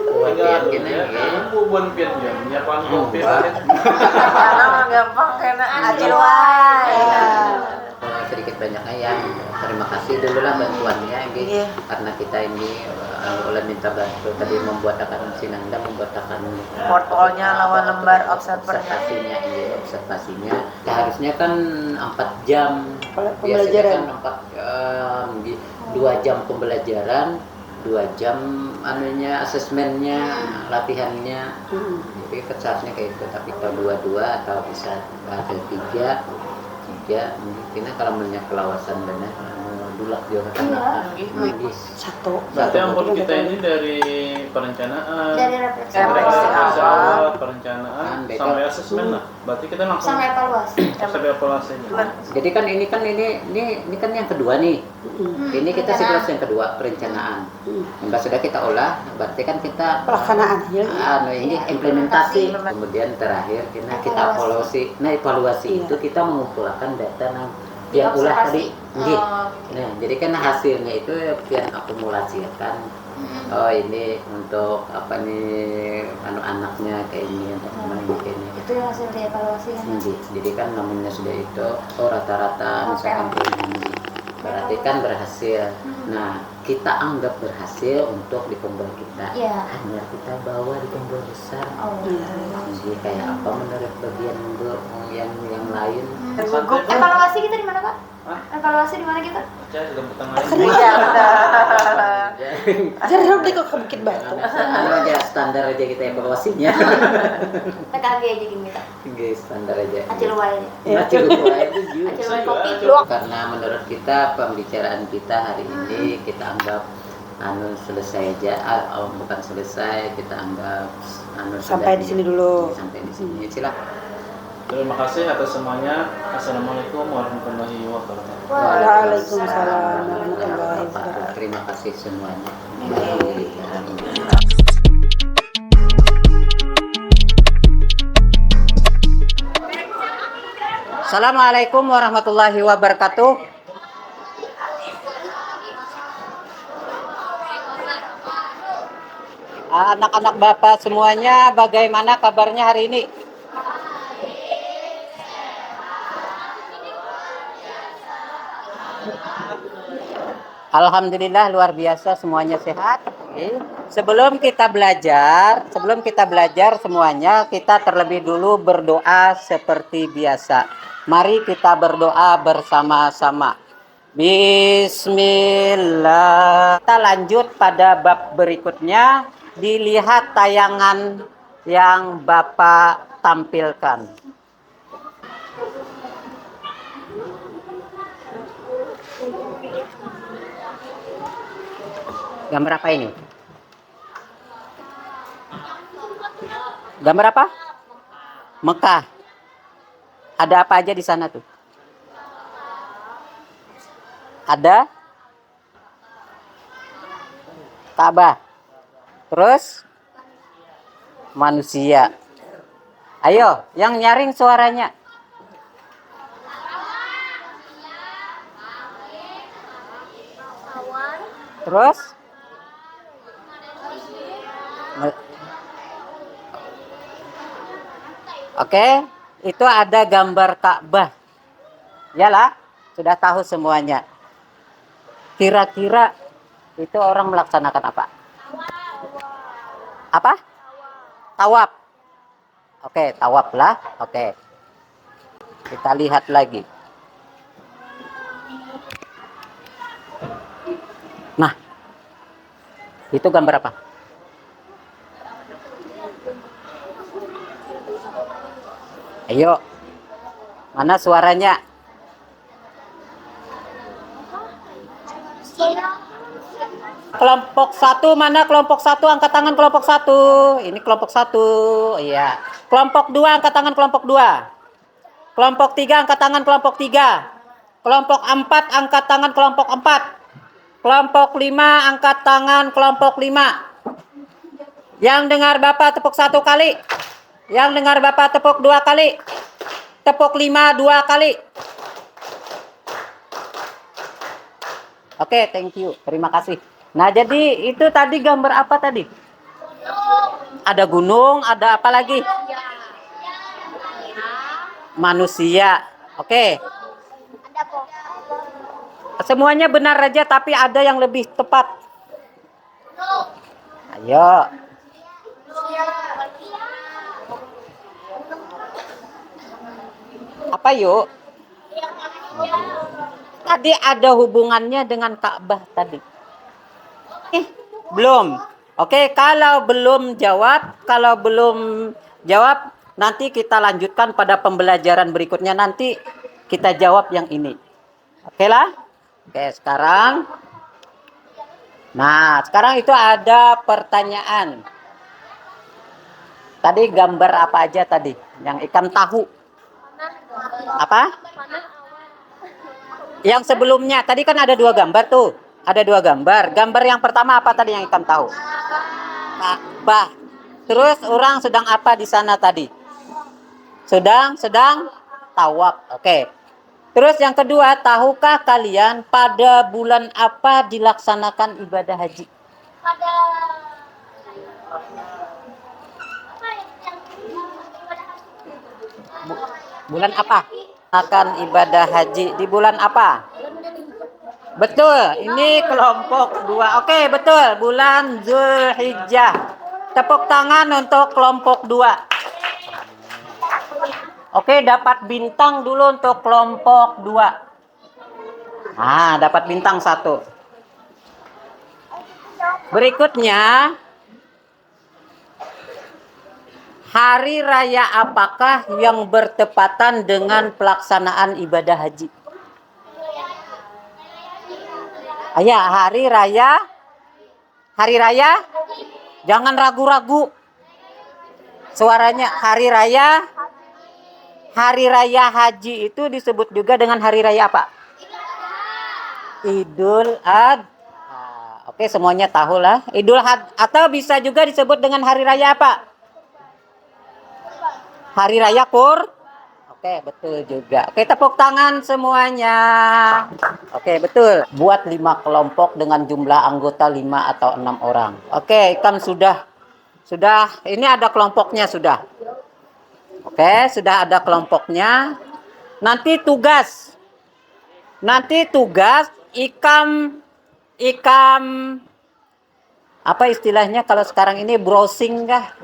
S1: Buat pian kena
S2: Buan pian ya, menyiapkan kopi.
S6: Karena mah gampang kena acil wae.
S1: Sedikit banyaknya ya terima kasih dulu lah bantuannya ini karena kita ini oleh minta bantu tadi membuatkan Sinanda membuatkan
S6: Portfolnya lawan lembar observasinya.
S1: Observasinya seharusnya kan 4 jam
S4: Pembelajaran.
S1: Kan 2 jam pembelajaran 2 jam anunya asesmennya latihannya jadi seharusnya kayak itu tapi kalau 2 atau bisa ada 3 mungkin kalau menanya kelawasan benar dulak juga kan
S4: Satu.
S2: Berarti ampun kita ini dari perencanaan,
S5: Dari refleksi
S2: refleksi
S5: awal.
S2: awal, perencanaan sampai asesmen lah. Berarti kita langsung
S5: Sampai evaluasi.
S2: sampai evaluasi.
S1: jadi kan ini kan yang kedua nih ini kita siklus yang kedua perencanaan yang sudah kita olah berarti kan kita
S4: Pelaksanaan.
S1: ini implementasi kemudian terakhir kita evaluasi nah evaluasi itu kita mengumpulkan data yang ulah tadi nah jadi kan hasilnya itu yang akumulasikan oh ini untuk apa nih anaknya kayak ini untuk kayak ini
S5: Itu yang hasil dievaluasi kan.
S1: jadi kan namanya sudah itu rata-rata misalkan kayak ini berarti kan berhasil nah kita anggap berhasil untuk di pembel kita hanya kita bawa di pembel besar jadi kayak apa menurut bagian yang lain
S5: Evaluasi kita di mana Pak? Evaluasi di mana kita?
S2: Saya sudah bertengah.
S6: Iya benar.
S4: Jangan beli kok ke Bukit Batu.
S1: aja standar aja kita evaluasinya
S5: PKG aja gini kita.
S1: standar aja
S5: Acil wae aja.
S1: Acil wae itu
S5: Acil wae kopi.
S1: karena menurut kita pembicaraan kita hari ini kita anggap selesai aja bukan selesai kita anggap
S4: Sampai di sini dulu.
S1: sampai di sini silakan.
S2: Terima kasih atas semuanya. Assalamualaikum warahmatullahi wabarakatuh.
S4: Waalaikumsalam warahmatullahi wabarakatuh.
S1: terima kasih semuanya. Alhamdulillah. Assalamualaikum warahmatullahi wabarakatuh. Anak-anak Bapak semuanya, bagaimana kabarnya hari ini? Alhamdulillah luar biasa, semuanya sehat. Oke. Sebelum kita belajar semuanya, kita terlebih dulu berdoa seperti biasa. Mari kita berdoa bersama-sama. Bismillah. Kita lanjut pada bab berikutnya. Dilihat tayangan yang Bapak tampilkan. Gambar apa ini? Gambar apa? Mekah. Ada apa aja di sana tuh? Ada Ka'bah. Terus manusia. Ayo, yang nyaring suaranya. Terus oke, itu ada gambar Ka'bah. Yalah, sudah tahu semuanya. Kira-kira itu orang melaksanakan apa? Apa? Tawaf. Oke, tawaf lah. Oke. Kita lihat lagi. Nah, itu gambar apa? Ayo, mana suaranya? Kelompok 1 mana? Kelompok 1 angkat tangan kelompok 1. Ini kelompok 1. Iya. Kelompok 2 angkat tangan kelompok 2. Kelompok 3 angkat tangan kelompok 3. Kelompok 4 angkat tangan kelompok 4. Kelompok 5 angkat tangan kelompok 5. Yang dengar Bapak tepuk 1 kali. Yang dengar Bapak tepuk 2 kali. Tepuk 5 2 kali. Oke, thank you. Terima kasih. Nah, jadi itu tadi gambar apa tadi? Ada gunung, ada apa lagi? Manusia. Oke. Semuanya benar aja, tapi ada yang lebih tepat. Ayo. Apa yuk? Tadi ada hubungannya dengan Ka'bah tadi. Belum. Oke, kalau belum jawab, nanti kita lanjutkan pada pembelajaran berikutnya. Nanti kita jawab yang ini. Oke lah? Oke, sekarang. Nah, sekarang itu ada pertanyaan. Tadi gambar apa aja tadi? Yang ikan tahu. Apa? Yang sebelumnya, tadi kan ada 2 gambar tuh. Ada 2 gambar. Gambar yang pertama apa tadi yang ikan tahu? Ka'bah. Terus orang sedang apa di sana tadi? Sedang tawaf. Oke. Terus yang kedua, tahukah kalian pada bulan apa dilaksanakan ibadah haji? Bulan apa? Akan ibadah haji di bulan apa? Betul, ini kelompok 2. Oke, betul, bulan Zulhijjah. Tepuk tangan untuk kelompok 2. Oke, dapat bintang dulu untuk kelompok 2. Nah, dapat bintang 1. Berikutnya, hari raya apakah yang bertepatan dengan pelaksanaan ibadah haji? Ya, hari raya. Jangan ragu-ragu. Suaranya hari raya. Hari raya haji itu disebut juga dengan hari raya apa? Idul Adha. Oke, semuanya tahu lah. Atau bisa juga disebut dengan hari raya apa? Hari raya Oke, betul juga. Oke, tepuk tangan semuanya. Oke, betul. Buat 5 kelompok dengan jumlah anggota 5 atau 6 orang. Oke, kan sudah. Ini ada kelompoknya sudah. Oke, sudah ada kelompoknya. Nanti tugas ikam apa istilahnya kalau sekarang ini browsing kah?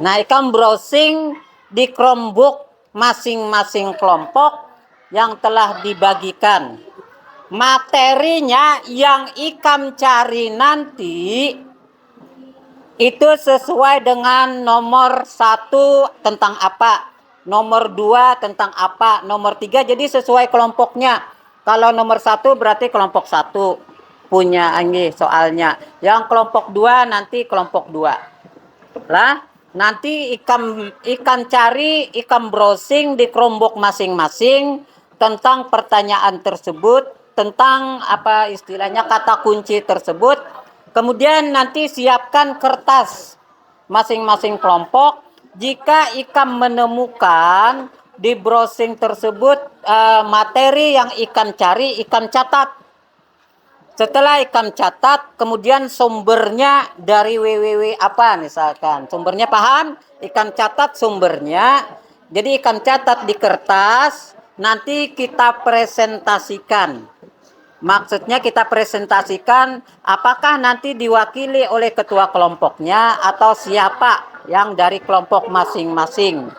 S1: Nah, ikam browsing di Chromebook masing-masing kelompok yang telah dibagikan. Materinya yang ikam cari nanti itu sesuai dengan nomor 1 tentang apa, nomor 2 tentang apa, nomor 3, jadi sesuai kelompoknya. Kalau nomor 1 berarti kelompok 1 punya ini soalnya. Yang kelompok 2 nanti kelompok 2. Lah, nanti ikan browsing di Chromebook masing-masing tentang pertanyaan tersebut, tentang apa istilahnya kata kunci tersebut. Kemudian nanti siapkan kertas masing-masing kelompok. Jika ikan menemukan di browsing tersebut materi yang ikan cari, ikan catat. Setelah ikan catat, kemudian sumbernya dari www apa misalkan. Sumbernya paham? Ikan catat sumbernya. Jadi ikan catat di kertas, nanti kita presentasikan. Maksudnya kita presentasikan apakah nanti diwakili oleh ketua kelompoknya atau siapa yang dari kelompok masing-masing.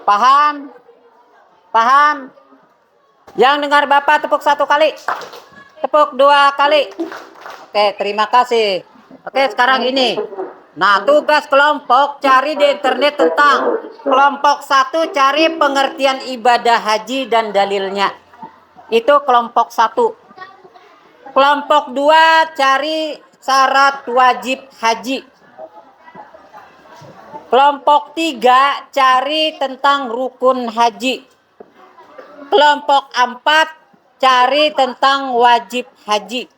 S1: Paham? Paham? Yang dengar Bapak tepuk 1 kali. Tepuk 2 kali. Oke, terima kasih. Oke, sekarang ini. Nah, tugas kelompok cari di internet tentang kelompok 1 cari pengertian ibadah haji dan dalilnya. Itu kelompok 1. Kelompok 2 cari syarat wajib haji. Kelompok 3 cari tentang rukun haji. Kelompok 4 cari tentang wajib haji.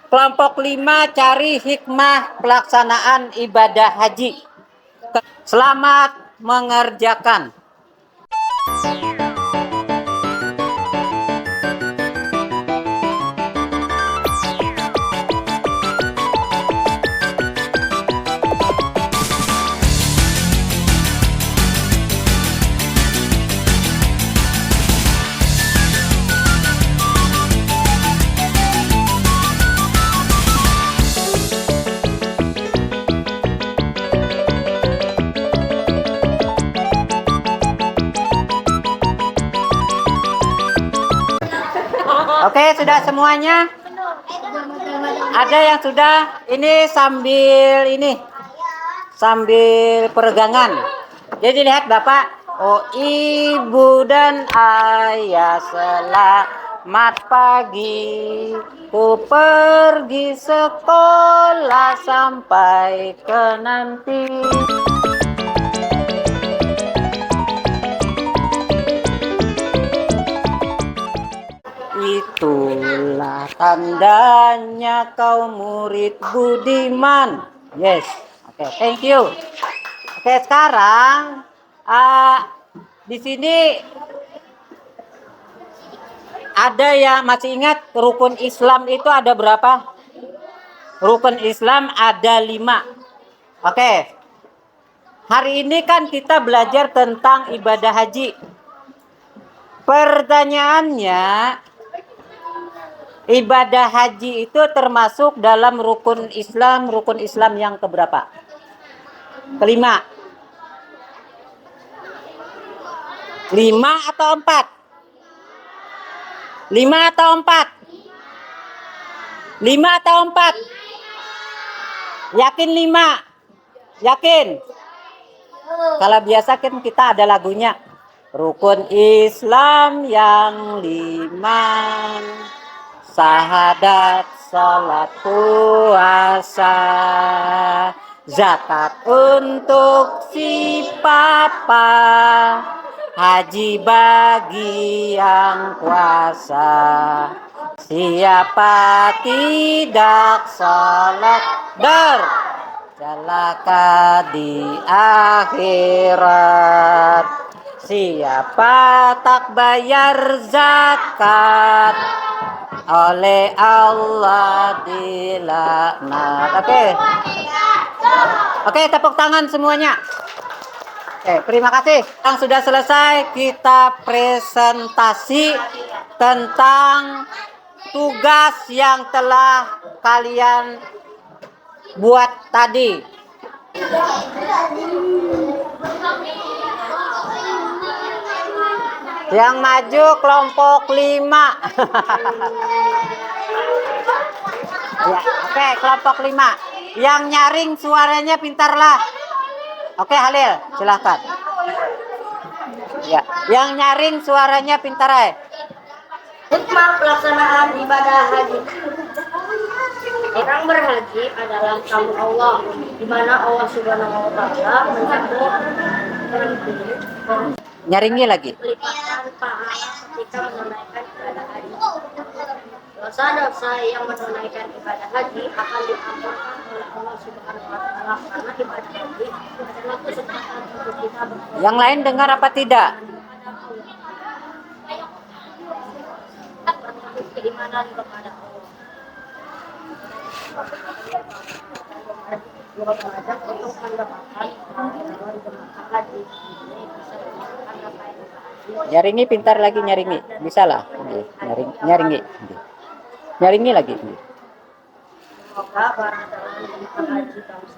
S1: Kelompok 5 cari hikmah pelaksanaan ibadah haji. Selamat mengerjakan. Oke, sudah semuanya? Ada yang sudah? Ini sambil peregangan. Jadi lihat Bapak. Oh, ibu dan ayah selamat pagi. Ku pergi sekolah sampai ke nanti. Itulah tandanya kau murid budiman. Yes. Oke, thank you. Oke, sekarang di sini ada yang masih ingat rukun Islam itu ada berapa? Rukun Islam ada 5. Oke. Hari ini kan kita belajar tentang ibadah haji. Pertanyaannya, ibadah haji itu termasuk dalam rukun Islam yang keberapa? Kelima. 5 atau 4? 5 atau 4? 5 atau 4? Yakin 5? Yakin? Kalau biasa kan kita ada lagunya. Rukun Islam yang 5. Syahadat, salat, puasa, zakat untuk si papa, haji bagi yang kuasa, Siapa tidak salat celaka di akhirat. Siapa tak bayar zakat, oleh Allah dilaknat. Oke, tepuk tangan semuanya. Oke, terima kasih. Yang sudah selesai, kita presentasi tentang tugas yang telah kalian buat tadi. Yang maju kelompok 5. Ya, oke, kelompok 5. Yang nyaring suaranya pintarlah. Oke, Halil, silahkan. Ya, yang nyaring suaranya pintar ya.
S5: Hikmah pelaksanaan ibadah haji. Orang berhaji adalah kamu Allah, di mana Allah Subhanahu wa Ta'ala menyebut
S1: Nyaringnya lagi.
S5: pelipatan pahala ketika menunaikan ibadah haji. Dosa-dosa yang menunaikan ibadah haji akan diampunkan oleh Allah Subhanahu wa Ta'ala karena ibadah haji adalah kesempatan untuk kita bertobat.
S1: Yang lain dengar apa tidak?
S5: Keimanan kepada Allah. Untuk mendapatkan jemaah haji ini bisa mendapatkan apa yang kita
S1: Nyaringi pintar lagi, nyaringi. Bisa lah. Nyaringi. Nyaringi lagi.
S5: semoga para calon jemaah haji tahun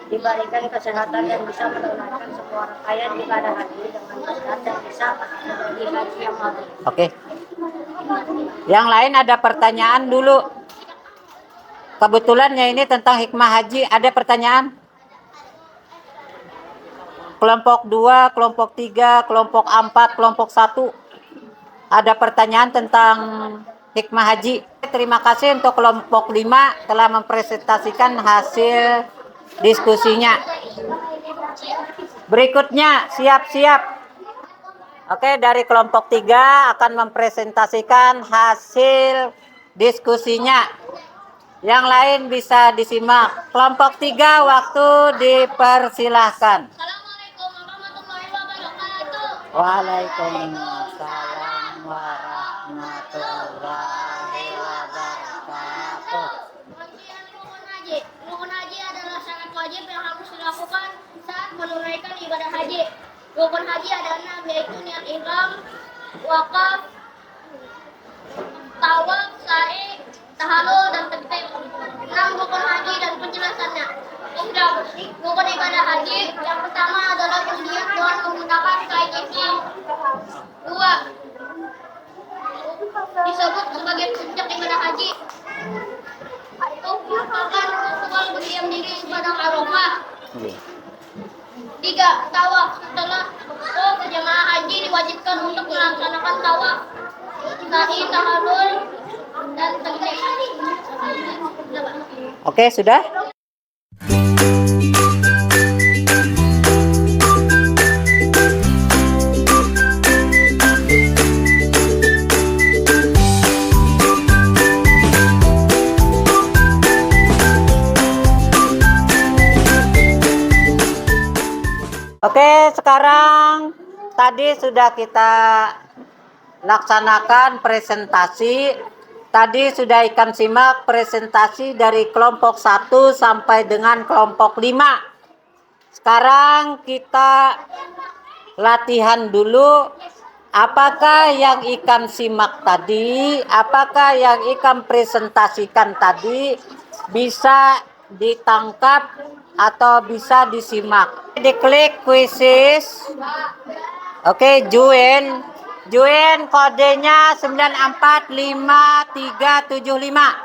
S5: diberikan kesehatan dan bisa menunaikan semua rangkaian ibadah haji dengan benar dan bisa menjadi haji yang mabrur.
S1: Oke. Yang lain ada pertanyaan dulu. Kebetulannya ini tentang hikmah haji. Ada pertanyaan? Kelompok 2, kelompok 3, kelompok 4, kelompok 1. Ada pertanyaan tentang hikmah haji. Terima kasih untuk kelompok 5 telah mempresentasikan hasil diskusinya. Berikutnya, siap-siap. Oke, dari kelompok 3 akan mempresentasikan hasil diskusinya. Yang lain bisa disimak. Kelompok 3 waktu dipersilahkan.
S7: Assalamualaikum warahmatullahi wabarakatuh.
S1: Waalaikumsalam warahmatullahi wabarakatuh.
S7: Pengertian rukun haji. Rukun haji adalah syarat wajib yang harus dilakukan saat menunaikan ibadah haji. Rukun haji ada 6, yaitu niat ihram, wakaf, tawaf, sa'i, tahallul, dan takbir. 6 rukun haji dan penjelasannya. Rukun ibadah haji yang pertama adalah berniat dengan menggunakan kain ihram. 2. Disebut sebagai puncak ibadah haji. Itu merupakan ritual berdiam diri di padang Arafah. 3. Tawaf. Setelah ke jemaah haji diwajibkan untuk melaksanakan tawaf, sa'i, tahallul, dan takbir.
S1: Oke, sudah? Oke, sekarang tadi sudah kita laksanakan presentasi. Tadi sudah ikan simak presentasi dari kelompok 1 sampai dengan kelompok 5. Sekarang kita latihan dulu. Apakah yang ikan simak tadi, apakah yang ikan presentasikan tadi bisa ditangkap atau bisa disimak. Diklik quizzes. Oke, join kodenya 945375.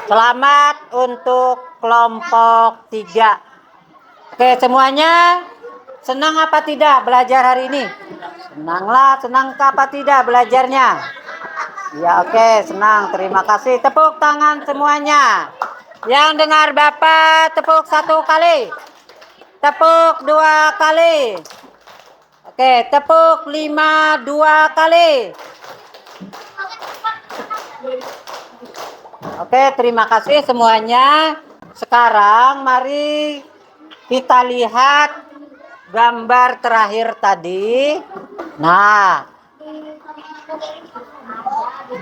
S1: Selamat untuk kelompok 3. Oke, semuanya senang apa tidak belajar hari ini? Senanglah, senang apa tidak belajarnya? Ya, oke, senang. Terima kasih. Tepuk tangan semuanya. Yang dengar Bapak tepuk 1 kali. Tepuk 2 kali. Oke, tepuk 5 2 kali. Oke, terima kasih semuanya. Sekarang mari kita lihat gambar terakhir tadi. Nah,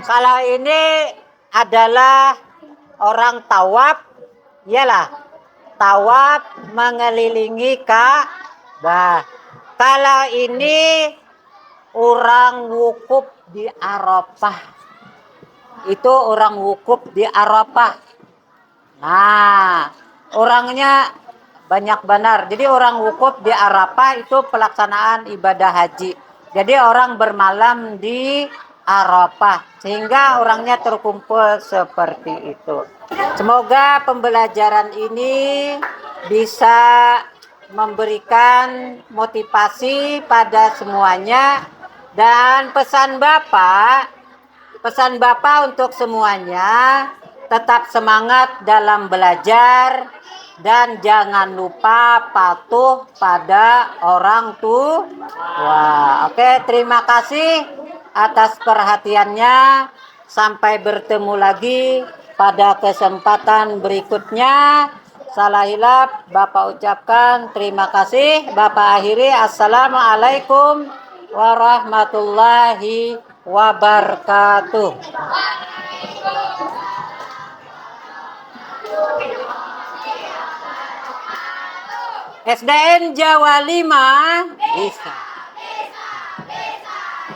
S1: kalau ini adalah orang tawaf, iyalah tawaf mengelilingi Ka'bah. Kalau ini orang wukuf di Arafah. Itu orang wukuf di Arafah. Nah, orangnya banyak benar. Jadi orang wukuf di Arafah itu pelaksanaan ibadah haji. Jadi orang bermalam di Arafah sehingga orangnya terkumpul seperti itu. Semoga pembelajaran ini bisa memberikan motivasi pada semuanya dan pesan Bapak untuk semuanya, tetap semangat dalam belajar dan jangan lupa patuh pada orang tua. Oke, terima kasih atas perhatiannya. Sampai bertemu lagi pada kesempatan berikutnya. Salah hilap Bapak ucapkan terima kasih. Bapak akhiri, assalamualaikum warahmatullahi wabarakatuh. SDN Jawa 5 bisa.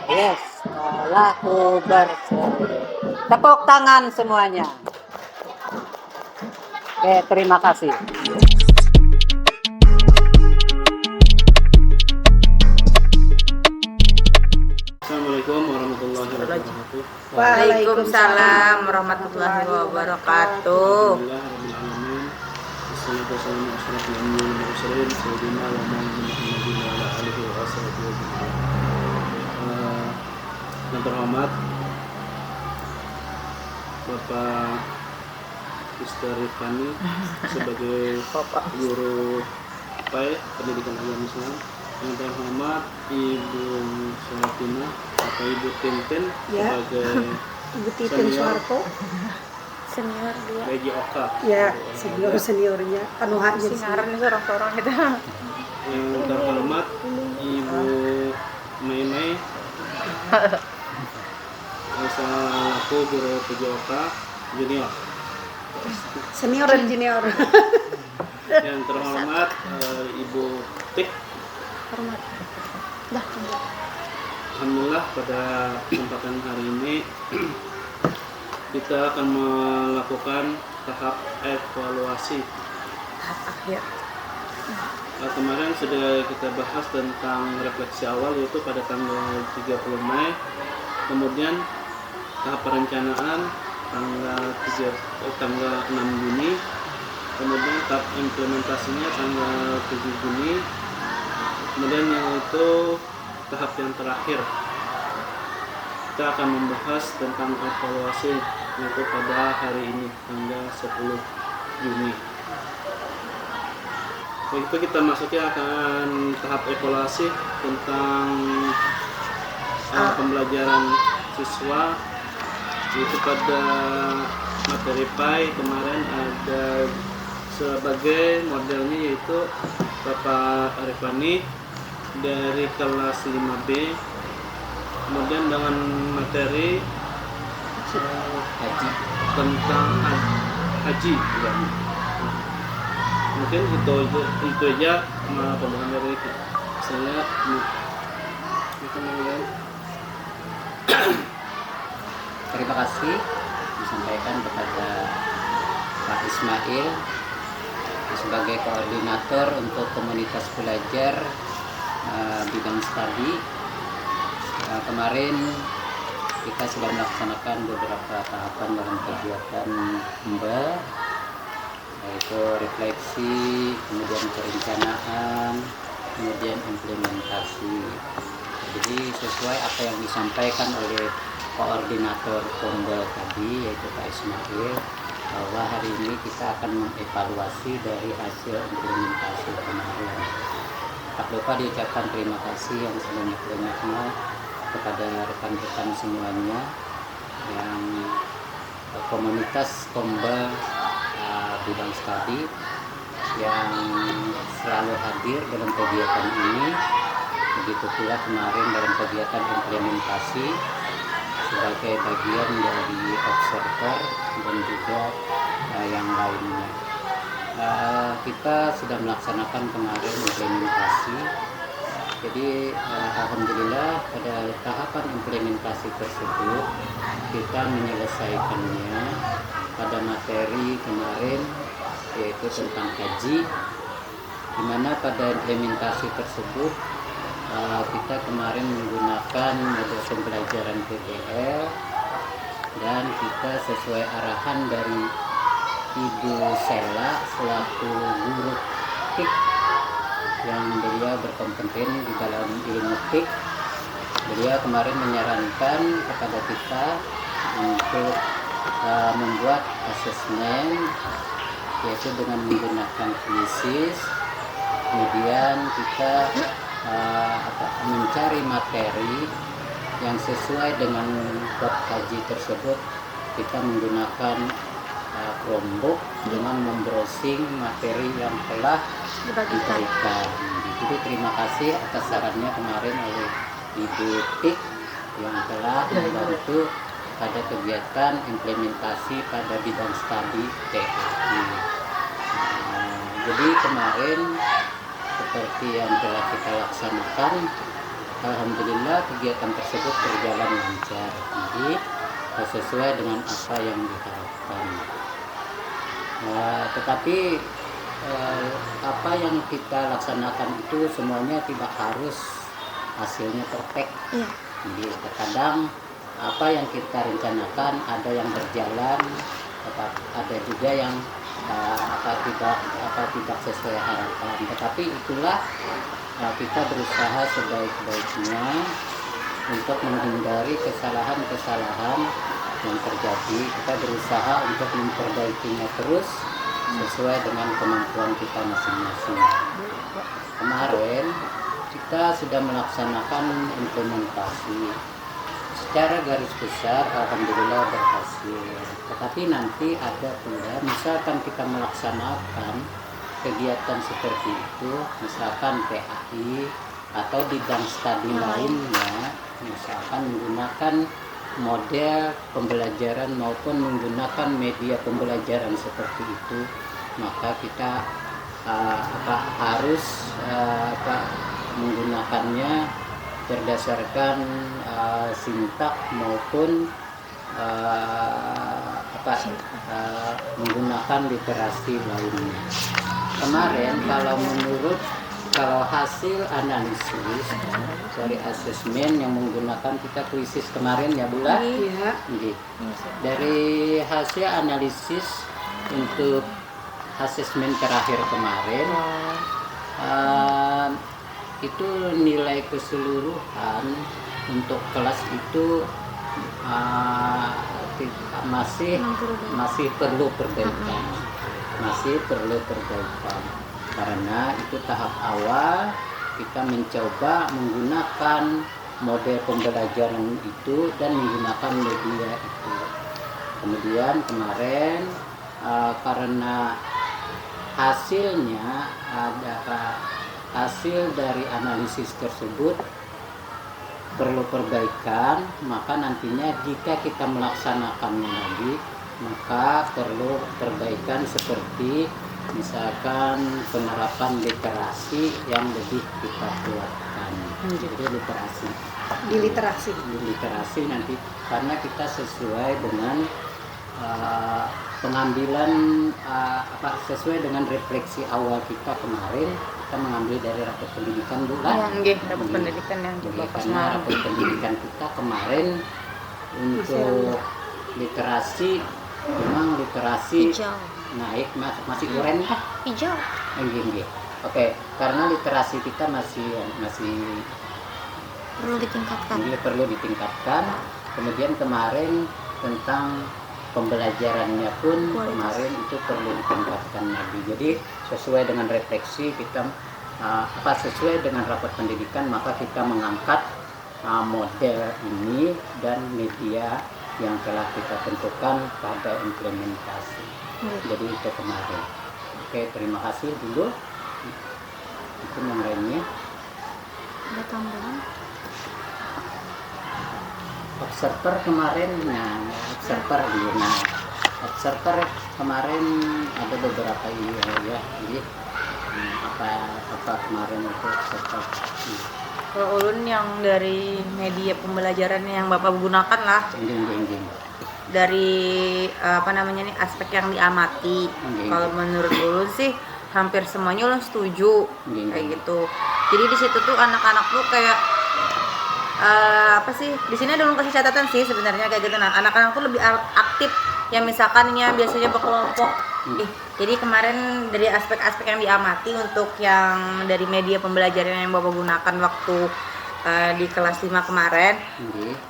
S1: Yes, sekolahku berseri. Tepuk tangan semuanya. Oke, terima kasih.
S2: Assalamualaikum warahmatullahi wabarakatuh.
S6: Waalaikumsalam warahmatullahi wabarakatuh.
S2: Alhamdulillahirrahmanirrahim. Wassalatu wassalamu ala asyrafil anbiya'i wal mursalin sayyidina wa maulana Muhammadin wa ala alihi wa sahbihi ajma'in. Yang terhormat Bapak Mr. Rifani sebagai guru PAI Pendidikan Agama Islam. Yang terhormat Ibu Solatina atau Ibu Tintin sebagai
S4: Ibu Titin Soeharto.
S3: Senior dia.
S2: Begi Oka.
S4: Ya, seniornya penuh aja.
S3: Singaran itu orang-orang itu.
S2: Yang terhormat Ibu Mei selaku guru Begi Oka junior.
S4: Senior dan junior.
S2: Yang terhormat Ibu Tik.
S3: Hormat.
S2: Alhamdulillah pada kesempatan hari ini kita akan melakukan tahap evaluasi.
S6: Tahap akhir.
S2: Kemarin sudah kita bahas tentang refleksi awal yaitu pada tanggal 30 Mei. Kemudian tahap perencanaan tanggal 6 Juni. Kemudian tahap implementasinya tanggal 7 Juni. Kemudian yang itu tahap yang terakhir kita akan membahas tentang evaluasi yaitu pada hari ini tanggal 10 Juni. Begitu kita masuki akan tahap evaluasi tentang pembelajaran siswa yaitu pada materi PAI kemarin ada sebagai modelnya yaitu Bapak Arifani dari kelas 5B, kemudian dengan materi tentang haji ya. Mungkin itu aja pembahasan dari saya.
S1: Terima kasih disampaikan kepada Pak Ismail sebagai koordinator untuk komunitas belajar bidang studi. Kemarin kita sudah melaksanakan beberapa tahapan dalam kegiatan Mbak, yaitu refleksi, kemudian perencanaan, kemudian implementasi. Jadi sesuai apa yang disampaikan oleh koordinator Pomba tadi, yaitu Pak Ismail, bahwa hari ini kita akan mengevaluasi dari hasil implementasi kemarin. Tak lupa diucapkan terima kasih yang sebanyak-banyaknya kepada rekan-rekan semuanya yang komunitas Pomba bidang studi yang selalu hadir dalam kegiatan ini. Begitu pula kemarin dalam kegiatan implementasi sebagai bagian dari observer dan juga yang lainnya. Kita sudah melaksanakan kemarin implementasi. Jadi alhamdulillah pada tahapan implementasi tersebut kita menyelesaikannya pada materi kemarin, yaitu tentang haji, di mana pada implementasi tersebut kita kemarin menggunakan metode pembelajaran PBL, dan kita sesuai arahan dari Ibu Sela selaku guru TIK yang beliau berkompeten di dalam ilmu TIK. Beliau kemarin menyarankan kepada kita untuk membuat asesmen, yaitu dengan menggunakan krisis. Kemudian kita mencari materi yang sesuai dengan bab haji tersebut. Kita menggunakan Chromebook dengan membrowsing materi yang telah diberikan. Jadi terima kasih atas sarannya kemarin oleh Ibu Tik yang telah membantu pada kegiatan implementasi pada bidang studi TAI. Jadi kemarin seperti yang telah kita laksanakan, alhamdulillah kegiatan tersebut berjalan lancar, jadi sesuai dengan apa yang diharapkan. Tetapi apa yang kita laksanakan itu semuanya tidak harus hasilnya perfect. Jadi terkadang apa yang kita rencanakan ada yang berjalan, ada juga yang tidak sesuai harapan. Tetapi itulah kita berusaha sebaik-baiknya untuk menghindari kesalahan-kesalahan yang terjadi. Kita berusaha untuk memperbaikinya terus sesuai dengan kemampuan kita masing-masing. Kemarin kita sudah melaksanakan implementasi. Secara garis besar alhamdulillah berhasil. Tetapi nanti ada pula, misalkan kita melaksanakan kegiatan seperti itu, misalkan PAI atau bidang studi lainnya, misalkan menggunakan model pembelajaran maupun menggunakan media pembelajaran seperti itu, maka kita harus menggunakannya berdasarkan sintak maupun menggunakan literasi lainnya. Kemarin kalau hasil analisis dari asesmen yang menggunakan kita krisis kemarin ya Bu, dari hasil analisis untuk asesmen terakhir kemarin, itu nilai keseluruhan untuk kelas itu masih perlu perbaikan, karena itu tahap awal kita mencoba menggunakan model pembelajaran itu dan menggunakan media itu. Kemudian kemarin karena hasilnya hasil dari analisis tersebut perlu perbaikan, maka nantinya jika kita melaksanakannya lagi, maka perlu perbaikan seperti misalkan penerapan literasi yang lebih kita kuatkan. Jadi literasi nanti, karena kita sesuai dengan pengambilan sesuai dengan refleksi awal kita kemarin, kita mengambil dari rapor pendidikan Bu.
S3: Rapor pendidikan yang
S1: Karena rapor pendidikan kita kemarin Untuk literasi, memang literasi
S8: Hijau.
S1: naik, masih kurang kah?
S8: Hijau.
S1: Enggak. Oke, karena literasi kita masih
S8: Perlu ditingkatkan.
S1: perlu ditingkatkan. Kemudian kemarin tentang pembelajarannya pun
S8: Kualitas.
S1: kemarin itu perlu ditingkatkan lagi. Jadi sesuai dengan refleksi kita sesuai dengan rapat pendidikan, maka kita mengangkat model ini dan media yang telah kita tentukan pada implementasi. Jadi itu kemarin. Oke, terima kasih dulu. Itu yang lainnya.
S8: Ada tambahan?
S1: Observer kemarin, observer kemarin ada beberapa ya. Jadi apa kemarin itu observer.
S6: Kalau ulun yang dari media pembelajaran yang Bapak gunakan lah, dari aspek yang diamati. Kalau menurut ulun sih hampir semuanya ulun setuju kayak gitu. Jadi di situ tuh anak-anak tuh kayak di sini ada ulun kasih catatan sih sebenarnya kayak gitu. Nah, anak-anak tuh lebih aktif yang misalkannya biasanya berkelompok. Jadi kemarin dari aspek-aspek yang diamati untuk yang dari media pembelajaran yang Bapak gunakan waktu di kelas 5 kemarin,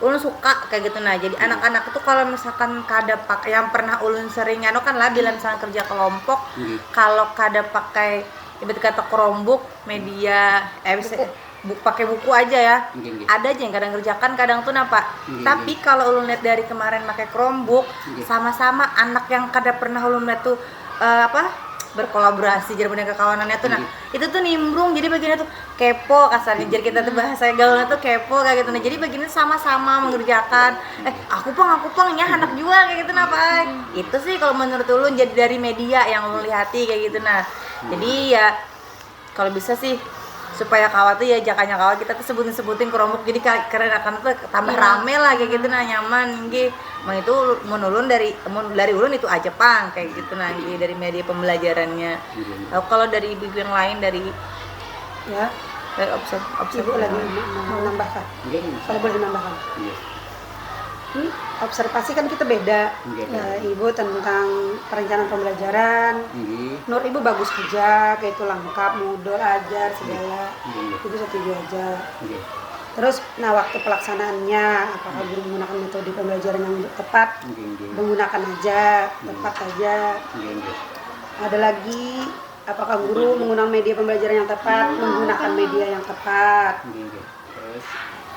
S6: ulun suka kayak gitu. Nah, jadi anak-anak itu kalau misalkan kada pakai yang pernah ulun sering kan lah bila misalkan kerja kelompok, kalau kada pakai ibarat kata Chromebook, media pakai buku aja ya. Ada aja yang kadang kerjakan, kadang tuh napa. Tapi kalau ulun lihat dari kemarin pakai Chromebook, sama-sama anak yang kada pernah ulun lihat tuh berkolaborasi jadi punya kekawanannya tuh. Nah, itu tuh nimbrung, jadi bagiannya tuh kepo kasarnya, jadi kita tuh bahasa gaulnya tuh kepo kayak gitu. Nah, jadi bagiannya sama-sama mengerjakan. Aku pang ya anak jual kayak gitu napa. Itu sih kalau menurut ulun jadi dari media yang ulun lihati kayak gitu. Nah, jadi ya kalau bisa sih supaya kawat tuh ya jakanya kawat kita tuh sebutin Chromebook, jadi keren akan tuh tambah rame lah kayak gitu. Nah, nyaman nggih. Mang itu menulun dari ulun itu aja pang kayak gitu. Nah, dari media pembelajarannya. Kalau dari ibu yang lain dari
S4: Ibu lagi mau menambahkan. Kalau boleh menambahkan. Observasi kan kita beda. Ibu tentang perencanaan pembelajaran. Menurut Ibu bagus aja, kayak itu lengkap, modul ajar segala. Ibu setuju aja. Terus, waktu pelaksanaannya, apakah guru menggunakan metode pembelajaran yang tepat? Menggunakan aja, tepat aja. Ada lagi, apakah guru menggunakan media pembelajaran yang tepat? Menggunakan media yang tepat.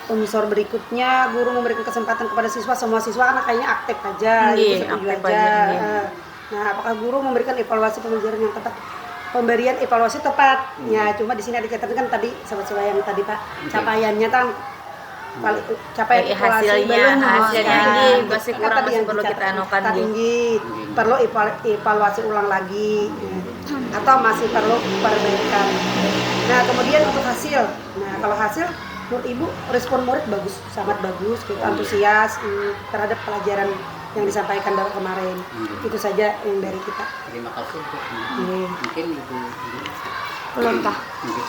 S4: Unsur berikutnya, guru memberikan kesempatan kepada siswa, semua siswa kan kayaknya aktif aja, aktif aja. Nah, apakah guru memberikan evaluasi pembelajaran yang tepat? Pemberian evaluasi tepat. Ya, cuma di sini dikatakan kan tadi sahabat yang tadi Pak, capaiannya kan capaian
S6: hasilnya masih kurang, masih perlu kita anukan
S4: tinggi, perlu evaluasi ulang lagi, atau masih perlu perbaikan. Nah, kemudian untuk hasil. Nah, kalau hasil menurut Ibu respon murid bagus, sangat bagus, kita antusias terhadap pelajaran yang disampaikan dari kemarin. Itu saja yang dari kita.
S1: Terima kasih Bu. Mungkin Ibu
S8: Ulun tah.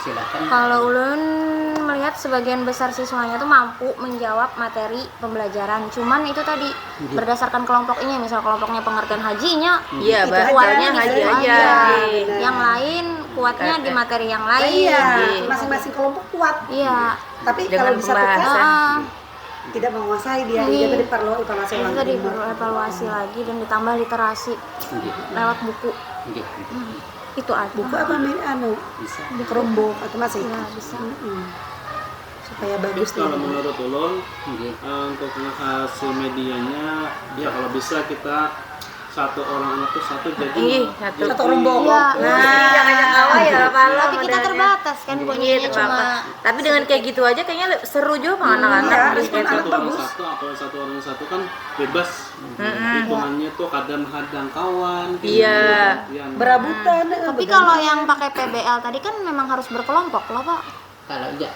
S1: silakan.
S8: Kalau ulun melihat sebagian besar siswanya tuh mampu menjawab materi pembelajaran. Cuman itu tadi berdasarkan kelompok ini, misal kelompoknya pengertian hajinya,
S6: iya,
S8: kuatnya di
S6: haji
S8: situ
S6: aja.
S8: Yang lain kuatnya di materi yang lain.
S4: Masing-masing kelompok kuat.
S8: Iya.
S4: Tapi kalau disatukan tidak menguasai dia, jadi perlu evaluasi lagi.
S8: Tadi perlu evaluasi lagi dan ditambah literasi lewat buku. Itu aja.
S4: Buku apa bisa Chromebook atau masih?
S8: Ya, bisa.
S4: Supaya bagus.
S2: Kalau menurut ulun untuk ngasih medianya, ya kalau bisa kita satu orang anak tuh satu jadi
S4: satu rombongan.
S6: Jangan kalah ya
S8: Tapi kita terbatas kan punya cuma.
S6: Tapi dengan kayak gitu aja kayaknya seru juga anak-anak.
S2: Satu orang satu kan bebas. Hitungannya tuh kadang hadang kawan.
S6: Iya.
S4: Berabutan.
S8: Tapi kalau yang pakai PBL tadi kan memang harus berkelompok loh Pak.
S1: Kalau iya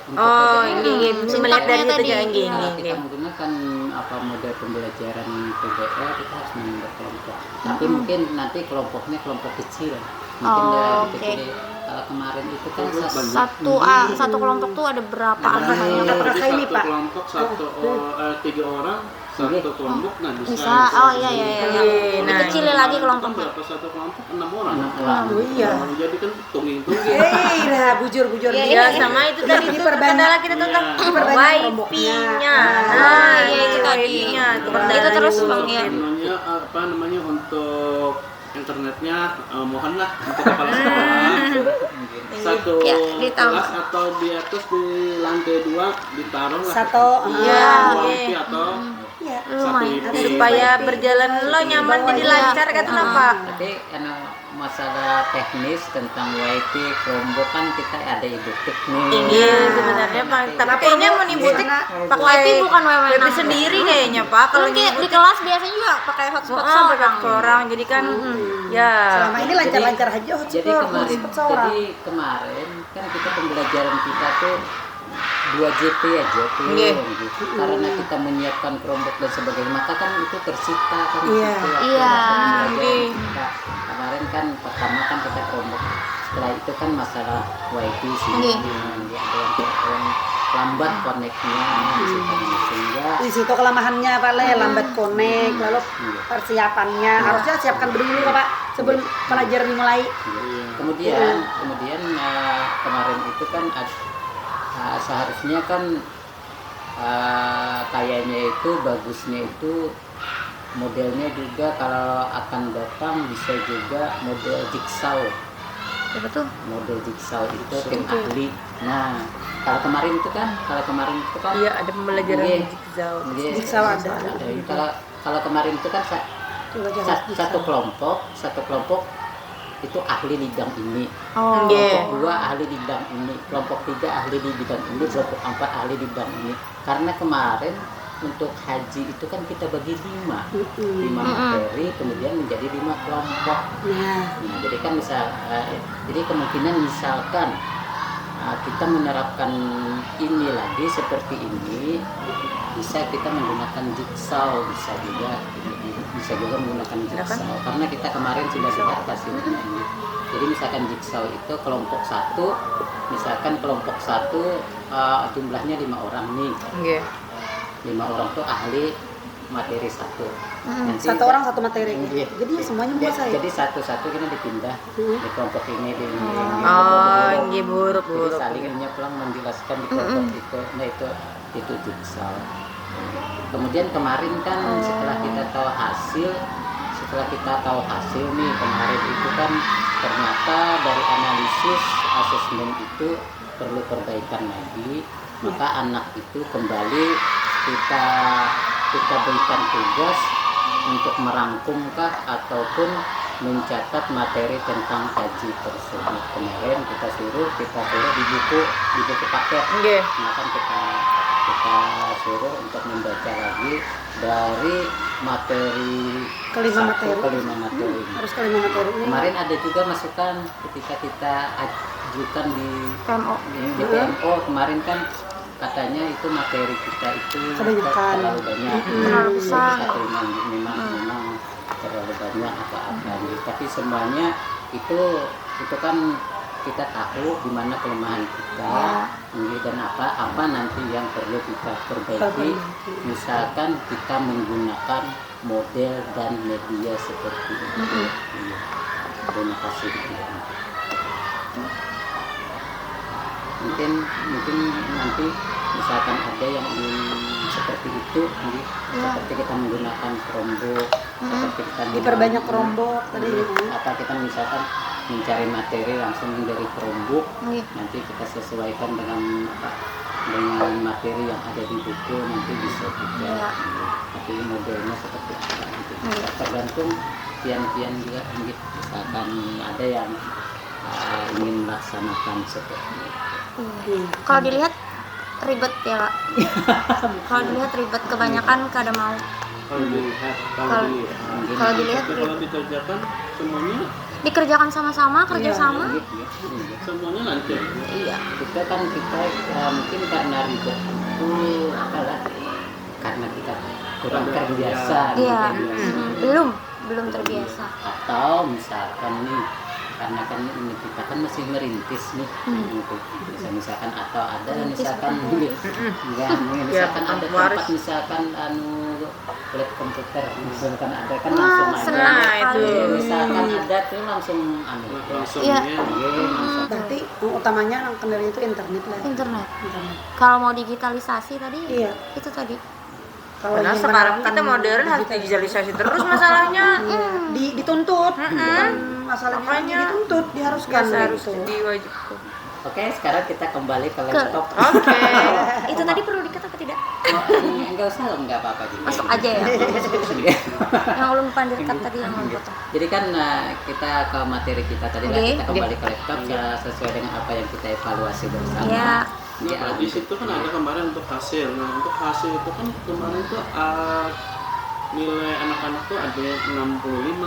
S6: ini melihat dari itu aja
S1: kita menggunakan model pembelajaran PBL, kita harus berkelompok. Tapi mungkin nanti kelompoknya kelompok kecil. Mungkin kecil. Kalau kemarin itu kan
S8: satu kelompok tuh ada berapa anaknya?
S2: Satu kelompok 3 orang satu kelompok nggak bisa.
S8: Bisa. Oh iya.
S6: Nah,
S8: Dikecilin lagi kelompoknya.
S2: Berapa satu kelompok? 6 orang.
S4: Oh iya.
S2: Jadi kan tungging-tungging.
S4: Lah bujur
S6: ya sama itu tadi itu kendala kita tentang wifi-nya. Nah, iya itu tadinya.
S8: Itu terus Bang ya.
S2: Namanya untuk internetnya mohonlah untuk kepala sekolah satu
S8: Ya, ditaruh.
S2: kelas atau di atas di lantai 2 ditaruh lah
S4: Satu,
S2: wifi atau satu
S8: Lumayan.
S2: wifi.
S6: supaya berjalan lo nyaman jadi lancar kan kenapa?
S1: Tapi masalah teknis tentang wifi Chromebook kan kita ada ibutik nih.
S6: Iya sebenarnya Pak, tapi kayaknya mau nibutik pakai
S8: Wifi bukan
S6: wifi
S8: wewenang.
S6: sendiri kayaknya Pak. Kalau
S8: Kalau di
S6: nibutik
S8: kelas biasanya juga pakai hotspot seorang.
S6: orang, jadi kan ya.
S4: Selama ini lancar-lancar aja
S1: Jadi kemarin kan kita pembelajaran kita tuh 2 JP aja tuh gitu. Karena kita menyiapkan Chromebook dan sebagainya, maka kan itu tersita kan
S4: Iya.
S1: itu waktu
S8: Iya.
S1: pembelajaran kita. Kemarin kan pertama kan kita Chromebook, setelah itu kan masalah wifi sih, ada yang lambat koneknya sehingga
S4: di situ kelemahannya Pak Le, lambat connect, lalu persiapannya harusnya siapkan dulu Pak sebelum pelajaran dimulai.
S1: kemudian kemarin itu kan seharusnya kan kayaknya itu bagusnya itu modelnya juga kalau akan datang bisa juga model jigsaw.
S8: Apa tuh?
S1: Model jigsaw itu tim ahli. Nah, kalau kemarin itu kan
S6: Iya ada pembelajaran
S1: Iya.
S6: jigsaw.
S4: Jigsaw ada.
S1: Jadi kalau kemarin itu kan satu kelompok itu ahli di bidang ini,
S8: Oh.
S1: kelompok 2 ahli di bidang ini, kelompok 3 ahli di bidang ini, kelompok 4 ahli di bidang ini. Karena kemarin untuk haji itu kan kita bagi 5 materi, kemudian menjadi 5 kelompok. Nah, jadi kan jadi kemungkinan misalkan kita menerapkan ini lagi seperti ini, bisa kita menggunakan jigsaw, bisa juga menggunakan jigsaw karena kita kemarin sudah lihat hasilnya. Jadi misalkan jigsaw itu kelompok 1 jumlahnya 5 orang nih. 5 orang tuh ahli materi 1. Nanti
S4: Satu orang satu materi.
S1: Iya.
S4: Jadi semuanya menguasai.
S1: Jadi satu-satu kita dipindah di kelompok ini di ini.
S6: Iya buruk.
S1: Jadi salingnya pulang menjelaskan di kelompok itu. Nah itu jigsaw. Kemudian kemarin kan setelah kita tahu hasil nih kemarin itu kan ternyata dari analisis asesmen itu perlu perbaikan lagi, maka anak itu kembali kita berikan tugas untuk merangkumkah ataupun mencatat materi tentang haji tersebut. Kemarin kita suruh di buku paket. Nah kan kita suruh untuk membaca lagi dari materi
S4: Kelima materi. Harus kelima materi.
S1: Kemarin ada juga masukan ketika kita ajukan di
S8: PMO.
S1: di PMO kemarin kan katanya itu materi kita itu
S4: Kebanyakan.
S1: terlalu banyak,
S8: Terlalu besar.
S1: memang terlalu banyak apa-apa gitu. Tapi semuanya itu kan kita tahu di mana kelemahan kita dan apa nanti yang perlu kita perbaiki. Misalkan kita menggunakan model dan media seperti itu. Iya. Terima kasih. Mungkin nanti misalkan ada yang seperti itu, seperti kita menggunakan Chromebook, seperti kita
S4: Diperbanyak Chromebook tadi.
S1: Apa kita misalkan mencari materi langsung dari Chromebook, nanti kita sesuaikan dengan materi yang ada di buku, nanti bisa juga. Tapi modelnya seperti apa gitu. Tergantung pian-pian juga gitu. Misalkan ada yang ingin melaksanakan seperti itu.
S8: Kalau dilihat ribet ya Kak. Kalau dilihat ribet, kebanyakan kada mau. Kalau dilihat
S2: kalau dikerjakan semuanya
S8: dikerjakan sama-sama, kerjasama.
S2: semuanya lancar.
S8: Iya.
S1: Kita mungkin karena ribet itu karena kita kurang terbiasa.
S8: Iya. Belum terbiasa.
S1: Atau misalkan nih karena kan ini kita kan masih merintis nih gitu. Misalkan atau ada misalkan enggak misalkan ada tempat misalkan lab komputer misalkan ada kan langsung ada
S6: itu
S1: misalkan ada tuh langsung
S8: Iya.
S1: langsung.
S4: Berarti utamanya kendalanya itu internet lah.
S8: Internet. Kalau mau digitalisasi tadi,
S4: Iya.
S8: itu tadi.
S4: Kalau
S6: Padahal
S4: ingin
S6: sekarang
S4: menerapkan
S6: kita modern harus digitalisasi terus masalahnya.
S4: Iya, dituntut. Bukan masalahnya
S6: Makanya
S4: dituntut, diharuskan
S6: harus
S4: gitu.
S6: diwajibkan.
S1: Oke, sekarang kita kembali ke laptop.
S6: Oke.
S8: Itu tadi perlu dikat apa tidak?
S1: Enggak usah, enggak apa-apa juga.
S8: Masuk aja ya. Yang ulun pandirkan tadi yang ulun potong.
S1: Jadi kan kita ke materi kita tadi lah,
S8: Oke.
S1: kita kembali ke laptop sesuai dengan apa yang kita evaluasi bersama.
S8: Ya.
S2: Nah, di situ kan ada kemarin untuk hasil. Nah, untuk hasil itu kan kemarin tuh nilai anak-anak tuh ada yang 65.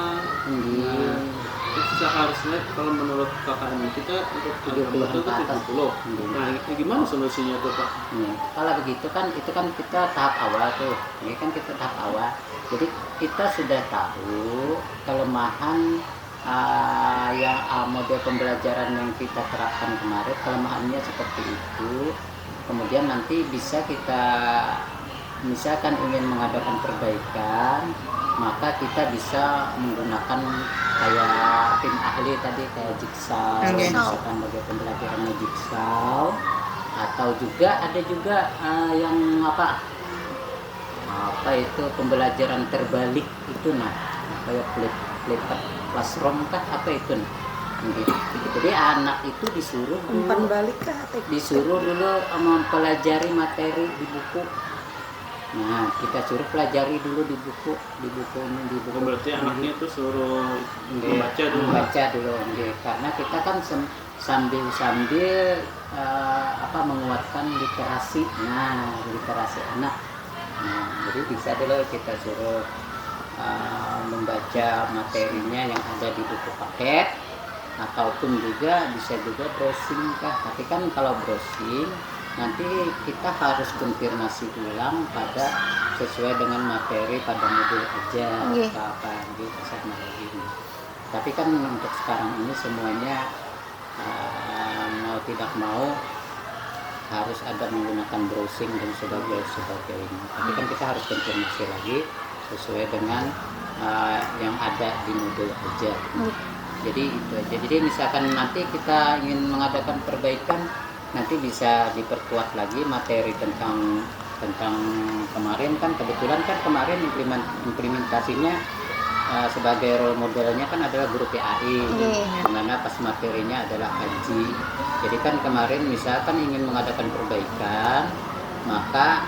S2: Terus seharusnya kalau menurut KKM kita untuk
S1: 70
S2: itu kan 70. Nah, ini gimana solusinya tuh Pak?
S1: Kalau begitu kan itu kan kita tahap awal tuh. Ini kan kita tahap awal. Jadi kita sudah tahu kelemahan yang model pembelajaran yang kita terapkan kemarin, kelemahannya seperti itu. Kemudian nanti bisa kita misalkan ingin mengadakan perbaikan, maka kita bisa menggunakan kayak tim ahli tadi kayak Jigsaw, misalkan model pembelajarannya Jigsaw, atau juga ada juga yang apa itu pembelajaran terbalik itu kayak flip classroom kah apa itu jadi anak itu disuruh
S4: Umpan balik kah?
S1: disuruh dulu mempelajari materi di buku. Nah, kita suruh pelajari dulu di buku ini.
S2: Berarti anaknya itu suruh membaca dulu. Karena kita kan sambil menguatkan literasi. Nah, literasi anak. Nah, jadi bisa dulu kita suruh membaca materinya yang ada di buku paket, ataupun juga bisa juga browsing kah. Tapi kan kalau browsing nanti kita harus konfirmasi ulang pada sesuai dengan materi pada modul aja apa gitu sama ini. Tapi kan untuk sekarang ini semuanya mau tidak mau harus ada menggunakan browsing dan sebagainya. Tapi kan kita harus konfirmasi lagi sesuai dengan yang ada di modul aja. Jadi itu aja. Jadi misalkan nanti kita ingin mengadakan perbaikan, nanti bisa diperkuat lagi materi tentang kemarin kan kebetulan kan kemarin implementasinya sebagai role modelnya kan adalah guru PAI, dimana pas materinya adalah haji. Jadi kan kemarin misalkan ingin mengadakan perbaikan, maka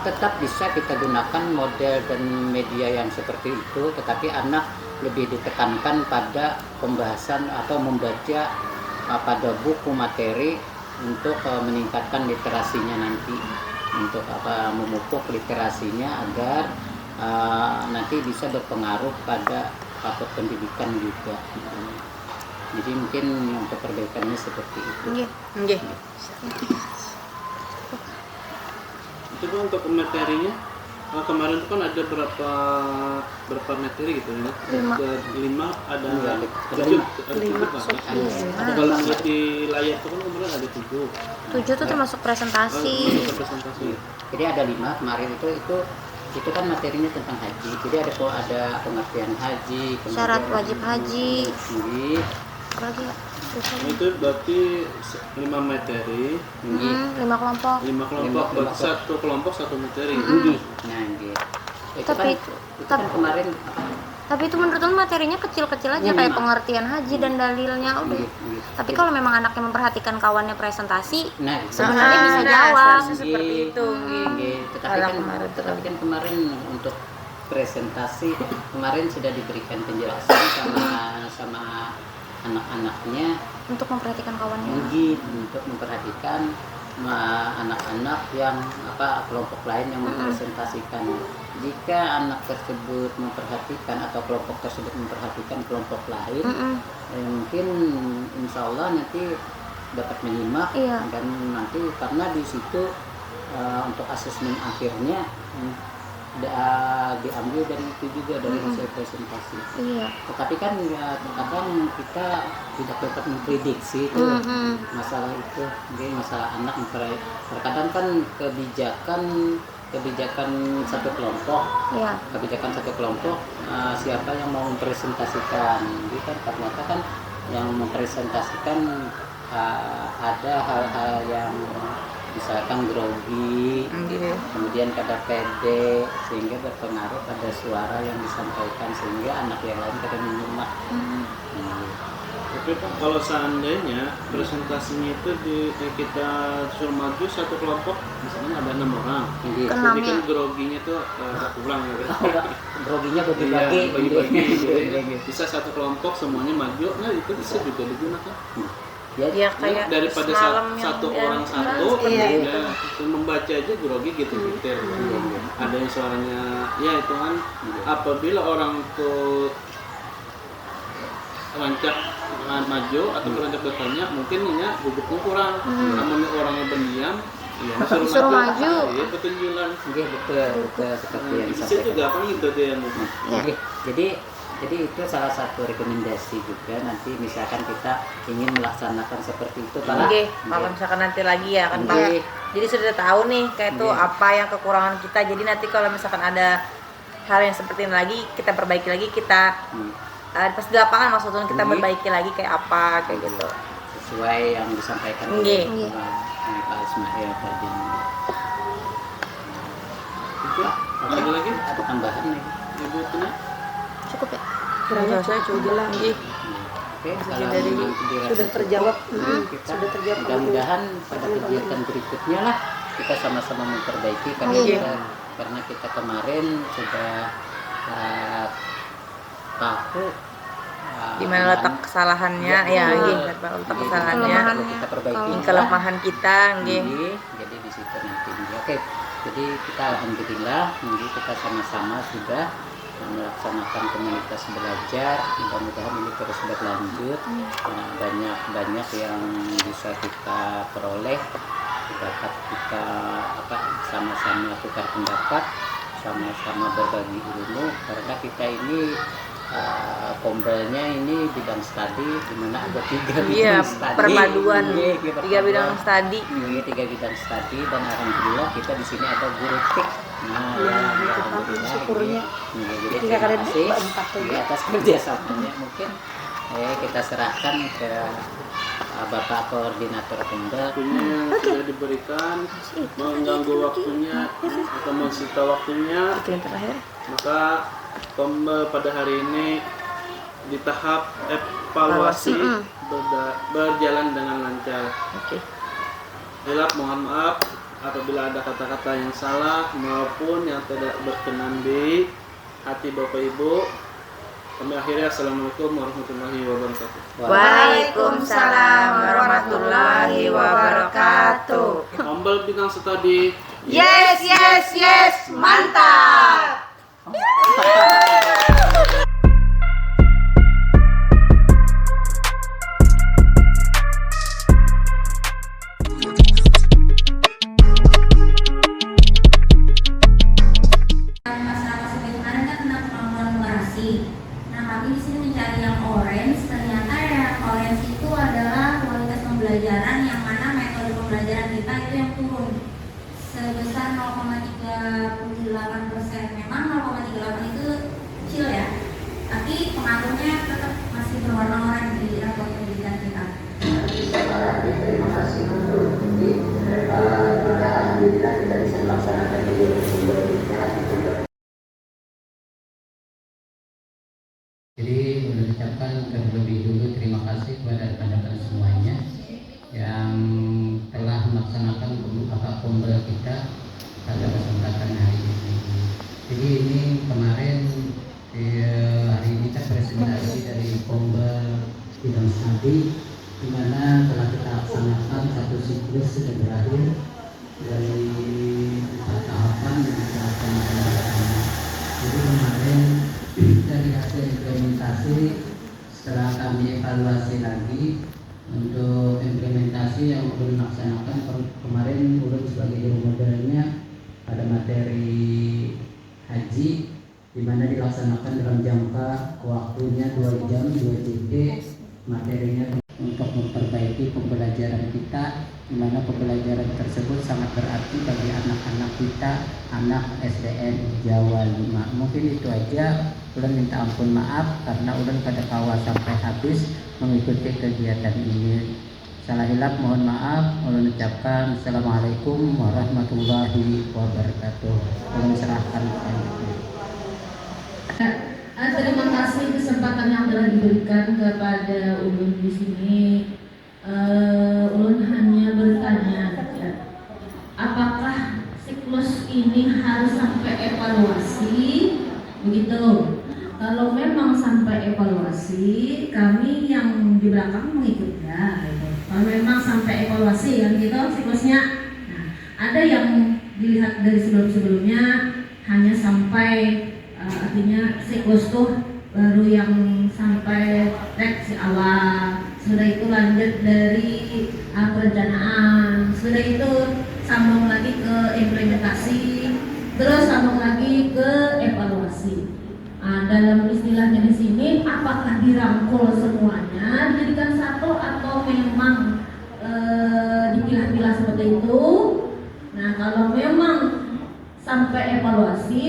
S2: tetap bisa kita gunakan model dan media yang seperti itu, tetapi anak lebih ditekankan pada pembahasan atau membaca pada buku materi untuk meningkatkan literasinya nanti, untuk memupuk literasinya agar nanti bisa berpengaruh pada faktor pendidikan juga. Jadi mungkin untuk perbaikannya seperti itu. Itu kan untuk materinya kemarin itu kan ada berapa materi gitu ya? 5 ada 7 ada kalau lihat di layar itu kan kemarin ada 7
S8: tuh termasuk presentasi.
S1: Jadi ada 5 kemarin itu kan materinya tentang haji. Jadi ada pengertian haji,
S8: Syarat wajib haji.
S1: Lagi
S2: itu berarti 5 materi,
S8: 5 kelompok.
S2: 5 kelompok, berarti satu kelompok satu materi.
S1: Nah, gitu.
S8: Tapi
S1: kan kemarin
S8: tapi itu menurut lu materinya kecil-kecil aja kayak pengertian haji dan dalilnya udah. Tapi kalau memang anaknya memperhatikan kawannya presentasi, sebenarnya bisa jawab
S6: seperti itu.
S1: Tetapi kan kemarin untuk presentasi kemarin sudah diberikan penjelasan sama anak-anaknya
S8: untuk memperhatikan kawannya.
S1: Untuk memperhatikan anak-anak yang kelompok lain yang mempresentasikan. Jika anak tersebut memperhatikan atau kelompok tersebut memperhatikan kelompok lain, mungkin insya Allah nanti dapat menyimak dan nanti karena di situ untuk asesmen akhirnya diambil dari itu juga dari hasil presentasi.
S8: Iya.
S1: Tetapi kan ya, terkadang kita tidak dapat memprediksi itu masalah itu, jadi masalah anak. Terkadang kan kebijakan satu kelompok,
S8: Iya.
S1: kebijakan satu kelompok siapa yang mau mempresentasikan, jadi kan ternyata kan yang mempresentasikan ada hal-hal yang misalkan grogi, kemudian kada pede, sehingga berpengaruh pada suara yang disampaikan, sehingga anak yang lain kada menyimak.
S2: Tapi Pak, kalau seandainya presentasinya itu kita suruh maju satu kelompok, misalnya ada 6 orang, jadi kan groginya tuh pulang gitu.
S1: Groginya bagi-bagi,
S2: bisa satu kelompok semuanya maju, nah itu bisa juga digunakan.
S6: Ya kayak
S2: daripada satu orang satu, ya membaca aja grogi gitu gitu. Ada yang suaranya, ya itu kan apabila orang tuh rancak maju atau rancak bertanya, mungkin ya gugupnya kurang. Namun orangnya berdiam, ya
S8: Disuruh maju.
S2: Iya petunjukan.
S1: Betul seperti yang
S2: Bisa
S1: disampaikan.
S2: juga apa gitu tuh yang
S1: Jadi itu salah satu rekomendasi juga, nanti misalkan kita ingin melaksanakan seperti itu Pak.
S6: Kalau misalkan nanti lagi ya kan Pak. Jadi sudah tahu nih kayak itu apa yang kekurangan kita. Jadi nanti kalau misalkan ada hal yang seperti ini lagi, kita perbaiki lagi, kita pas di lapangan maksudnya kita perbaiki lagi kayak apa kayak gitu.
S1: Sesuai yang disampaikan oleh Pak Ismail tadi.
S2: ada lagi?
S1: Ada tambahan nih.
S2: Ibu Tina?
S8: Cukup ya?
S4: Kiranya
S6: Saya cukup bilang
S1: Oke, kalau
S4: dari
S1: nanti dirasa
S4: sudah terjawab.
S1: kita
S4: Sudah terjawab.
S1: mudah-mudahan pada kegiatan berikutnya lah kita sama-sama memperbaiki karena kita kemarin sudah tahu
S6: di mana letak kesalahannya letak kesalahannya,
S1: kita perbaiki
S6: kelemahan kita
S1: jadi di situ nanti. Oke, jadi kita alhamdulillah kita sama-sama sudah melaksanakan komunitas belajar. Mudah-mudahan ini terus berlanjut. Banyak yang bisa kita peroleh, dapat kita sama-sama tukar pendapat, sama-sama berbagi ilmu, karena kita ini Pombelnya ini bidang studi, di mana ada 3 bidang studi.
S6: Perpaduan 3 bidang studi.
S1: Tiga bidang studi, dan alhamdulillah kita di sini ada guru TIK. Alhamdulillah.
S4: Syukurnya.
S1: Jadi terima kasih di atas kerjasamanya. Mungkin kita serahkan ke Bapak Koordinator Pombel.
S2: Waktunya yang sudah diberikan, mengganggu waktunya atau mensita waktunya, maka Pombel pada hari ini di tahap evaluasi berjalan dengan lancar. Mohon maaf apabila ada kata-kata yang salah maupun yang tidak berkenan di hati Bapak Ibu. Kami akhirnya assalamualaikum warahmatullahi wabarakatuh.
S6: Waalaikumsalam warahmatullahi wabarakatuh.
S2: Pombel bidang studi.
S6: Yes, mantap.
S8: Kami di sini mencari yang orange. Ternyata yang orange itu adalah kualitas pembelajaran, yang mana metode pembelajaran kita itu yang turun sebesar 0,38%. Memang 0,38 itu kecil ya, tapi pengaruhnya tetap masih berwarna oranye di rapor pendidikan kita.
S1: Terima kasih untuk ini. Alhamdulillah kita bisa melaksanakan Jadi mengucapkan terlebih dulu terima kasih kepada rekan-rekan semuanya yang telah melaksanakan pembukaan Pombel kita pada kesempatan hari ini. Jadi ini kemarin hari ini kita presentasi dari Pombel bidang studi, di mana telah kita laksanakan satu siklus sudah berakhir dari 4 tahapan yang kita laksanakan. Jadi kemarin dari hasil implementasi, setelah kami evaluasi lagi untuk implementasi yang ulun laksanakan kemarin, ulun sebagai guru modelnya pada materi haji di mana dilaksanakan dalam jangka waktunya 2 jam 2 JT. Materinya untuk memperbaiki pembelajaran kita, di mana pembelajaran tersebut sangat berarti bagi anak-anak kita, anak SDN Jawa 5. Mungkin itu aja. Ulun minta ampun maaf karena ulun pada kawal sampai habis mengikuti kegiatan ini. Salah hilap mohon maaf. Ulun ucapkan Assalamualaikum warahmatullahi wabarakatuh. Ulun serahkan selanjutnya.
S9: Terima kasih kesempatan yang telah diberikan kepada ulun di sini. Ulun hanya bertanya, ya, apakah siklus ini harus sampai evaluasi? Begitu. Kalau memang sampai evaluasi, kami yang di belakang mengikutnya. Gitu. Kalau memang sampai evaluasi kan gitu siklusnya. Nah, ada yang dilihat dari sebelum-sebelumnya hanya sampai artinya siklus tuh baru yang sampai reaksi awal, sudah itu lanjut dari perencanaan, sudah itu sambung lagi ke implementasi, terus sambung lagi ke evaluasi. Dalam istilahnya di sini, apakah dirangkul semuanya dijadikan satu atau memang dipilah-pilah seperti itu? Nah, kalau memang sampai evaluasi,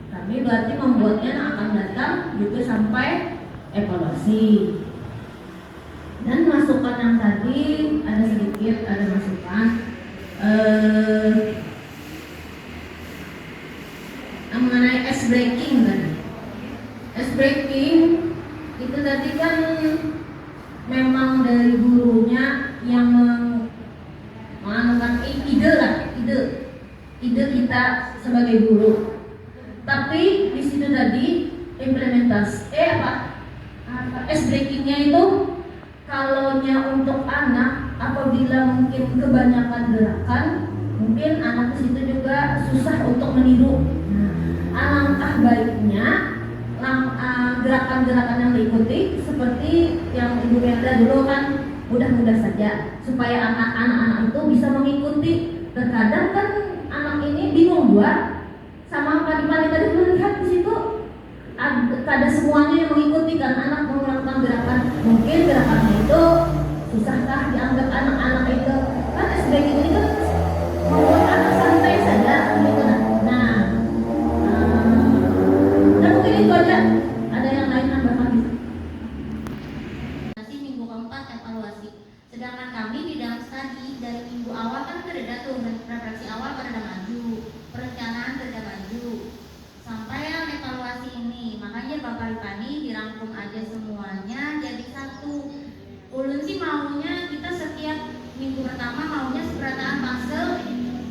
S9: kami berarti membuatnya akan datang gitu sampai evaluasi. Dan masukan yang tadi ada sedikit, ada masukan mengenai ice breaking kan. Ice breaking itu tadi kan memang dari gurunya yang menganukan ide kita sebagai guru. Tapi di situ tadi implementasi ice breakingnya itu kalaunya untuk anak apabila mungkin kebanyakan gerakan, mungkin anak di situ juga susah untuk meniru. Alangkah baiknya gerakan-gerakan yang diikuti seperti yang Ibu Melda dulu kan mudah-mudah saja supaya anak-anak itu bisa mengikuti. Terkadang kan anak ini bingung juga sama padi-padi tadi melihat di situ ada semuanya yang mengikuti kan anak melakukan gerakan, mungkin gerakannya itu susahkah dianggap anak-anak itu kan SBG ini kan membuat anak santai saja gitu. Dan mungkin itu aja. Ada yang lain tambahan bisa?
S8: Nanti minggu keempat evaluasi. Sedangkan kami di dalam studi dari minggu awal kan sudah tuh refleksi awal pada maju, perencanaan sudah maju, sampai yang evaluasi ini. Makanya Bapak Ripani dirangkum aja semuanya jadi satu. Ulun sih maunya kita setiap minggu pertama maunya seberataan fase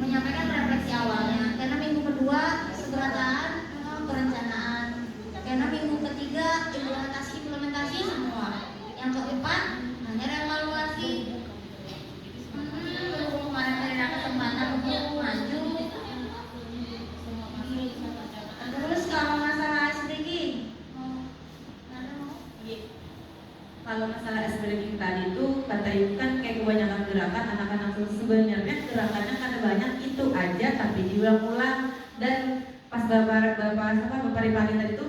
S8: menyampaikan refleksi awalnya, karena minggu kedua seberataan perencanaan, karena minggu ketiga implementasi semua, yang keempat hanya evaluasi. Kemarin ada kesempatan untuk maju. Terus kalau masalah SDG,
S9: kalau masalah ice breaking tadi itu kata Ibu kan kayak kebanyakan gerakan anak-anak sebenarnya gerakannya kada banyak itu aja tapi diulang-ulang. Dan pas Bapak Ripani tadi itu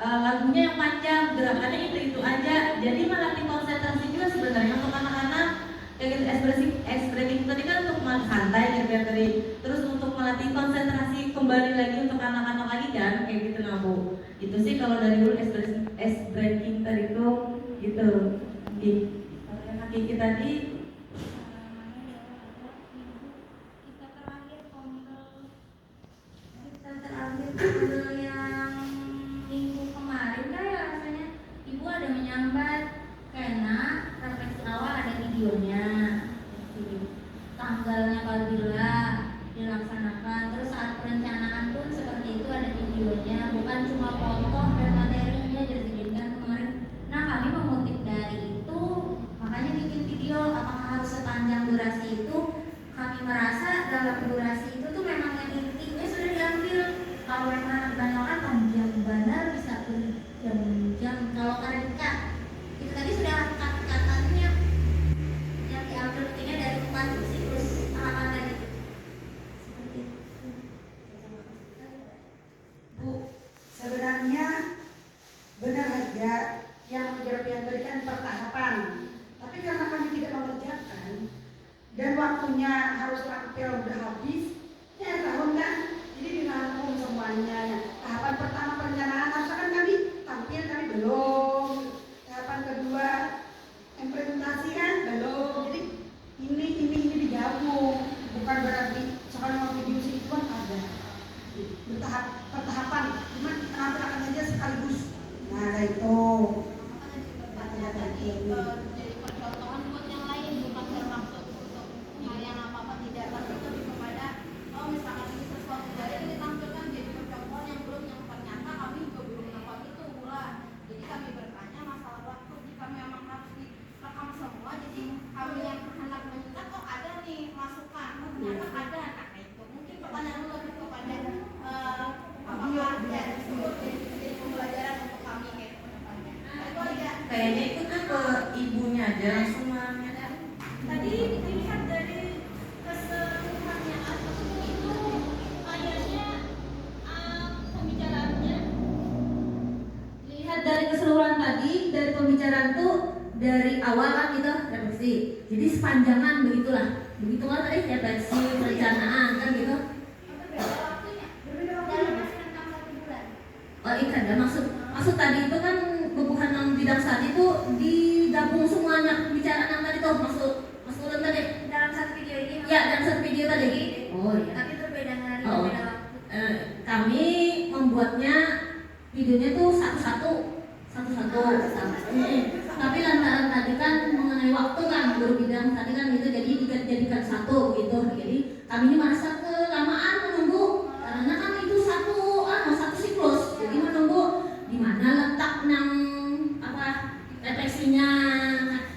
S9: lagunya yang panjang, gerakannya itu aja, jadi melatih konsentrasi juga sebenarnya untuk anak-anak. Kayak gitu ice breaking tadi kan untuk santai biar tadi, terus untuk melatih konsentrasi kembali lagi untuk anak-anak lagi kan kayak gitu. Nah Bu, itu sih kalau dari dulu ice breaking tadi itu gitu. Kalau yang hakiki tadi
S8: yang minggu kemarin kayak rasanya Ibu ada menyambat karena refleksi awal ada videonya, tanggalnya apabila dilaksanakan, terus saat perencanaan pun seperti itu ada videonya, bukan cuma foto dan materinya dijadikan kemarin. Nah kami mengutip dari itu, makanya bikin video. Apakah harus sepanjang durasi itu? Kami merasa dalam durasi itu tuh memang yang intinya sudah diambil. Kalau memang dibanyakan panjang benar bisa berjam-jam. Kalau karena itu tadi sudah kata-katanya yang diambil intinya dari 4 siklus tahapan tadi. Seperti itu.
S4: saja yang berikan pertahapan. Tapi karena kami tidak mengerjakan dan waktunya harus tampil udah habis, ya tahun kan, jadi dirangkum semuanya. Tahapan pertama perencanaan harusnya kan kami tampil, kami belum. Tahapan kedua implementasi kan belum. Jadi ini digabung, bukan berarti soal mau video itu kan ada pertahapan, cuma penampilan aja sekaligus. Nah itu
S7: jadi percontohan buat yang lain, bukan bermaksud untuk kalian apa tidak, tapi lebih kepada misalkan ini sesuatu dari yang ditampilkan jadi percontohan yang ternyata kami juga belum dapat itu pula. Jadi kami bertanya masalah waktu, jika memang harus direkam semua, jadi kami yang hendak menyikat ada nih masukan, ternyata ada. Nah itu mungkin pertanyaan lebih kepada apakah jadi pembelajaran untuk kami kayak kedepannya. Itu aja.
S6: Kayaknya itu kan ke ibunya aja langsung nanya.
S7: Tadi dilihat dari keseluruhannya itu kayaknya pembicaraannya
S9: Lihat dari keseluruhan tadi, dari pembicaraan tuh dari awal kan kita refleksi. Jadi sepanjangan begitulah tadi refleksi, perencanaan kan gitu.
S7: berbeda waktunya, dalam masa rentang 1 bulan.
S9: Oh iya, dan maksud tadi itu kan bubuhan yang bidang studi itu digabung semuanya pembicaraan yang tadi tuh maksud tadi
S7: Dalam satu video ini
S9: ya dalam satu video tadi. Oh iya.
S7: tapi berbeda hari,
S9: Oh.
S7: berbeda waktu.
S9: Kami membuatnya videonya tuh satu-satu. Tapi lantaran tadi kan mengenai waktu kan guru bidang tadi kan gitu, jadi dijadikan satu gitu. Jadi kami ini merasa kelamaan menunggu karena kan itu satu siklus. Jadi menunggu di mana letak refleksinya,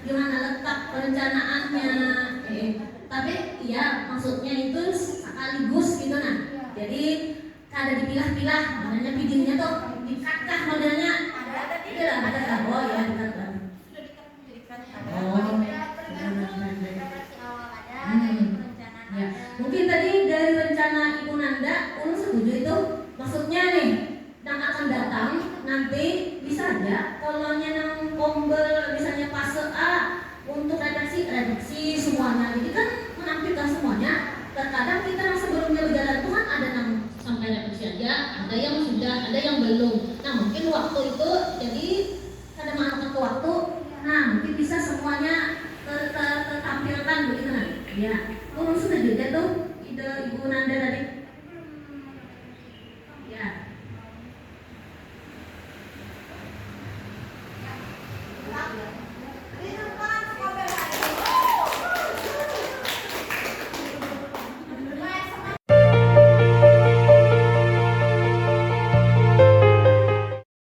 S9: di mana letak perencanaannya. Tapi ya maksudnya itu sekaligus gitu nah. Jadi ada dipilah-pilah, makanya videonya tuh dikatah modelnya. Ada. Oh ya, dekat.
S7: Sudah dikatakan
S9: Oh.
S7: preparasi awal ada, dari perencanaan
S9: Ya,
S7: ada.
S9: mungkin tadi dari rencana Ibu Nanda, Ulun setuju itu. Maksudnya nih, yang akan datang nanti bisa aja kalau yang kombel misalnya fase A untuk redaksi semuanya. Jadi kan menampilkan semuanya. Terkadang kita yang sebelumnya berjalan itu kan ada yang sampai redaksi aja, ada yang sudah, ada yang belum. Nah mungkin waktu itu jadi ada mengangkat ke waktu. Nah mungkin bisa semuanya tertampilkan begitu nah. Ya, sudah juga tuh ide Ibu Nanda tadi.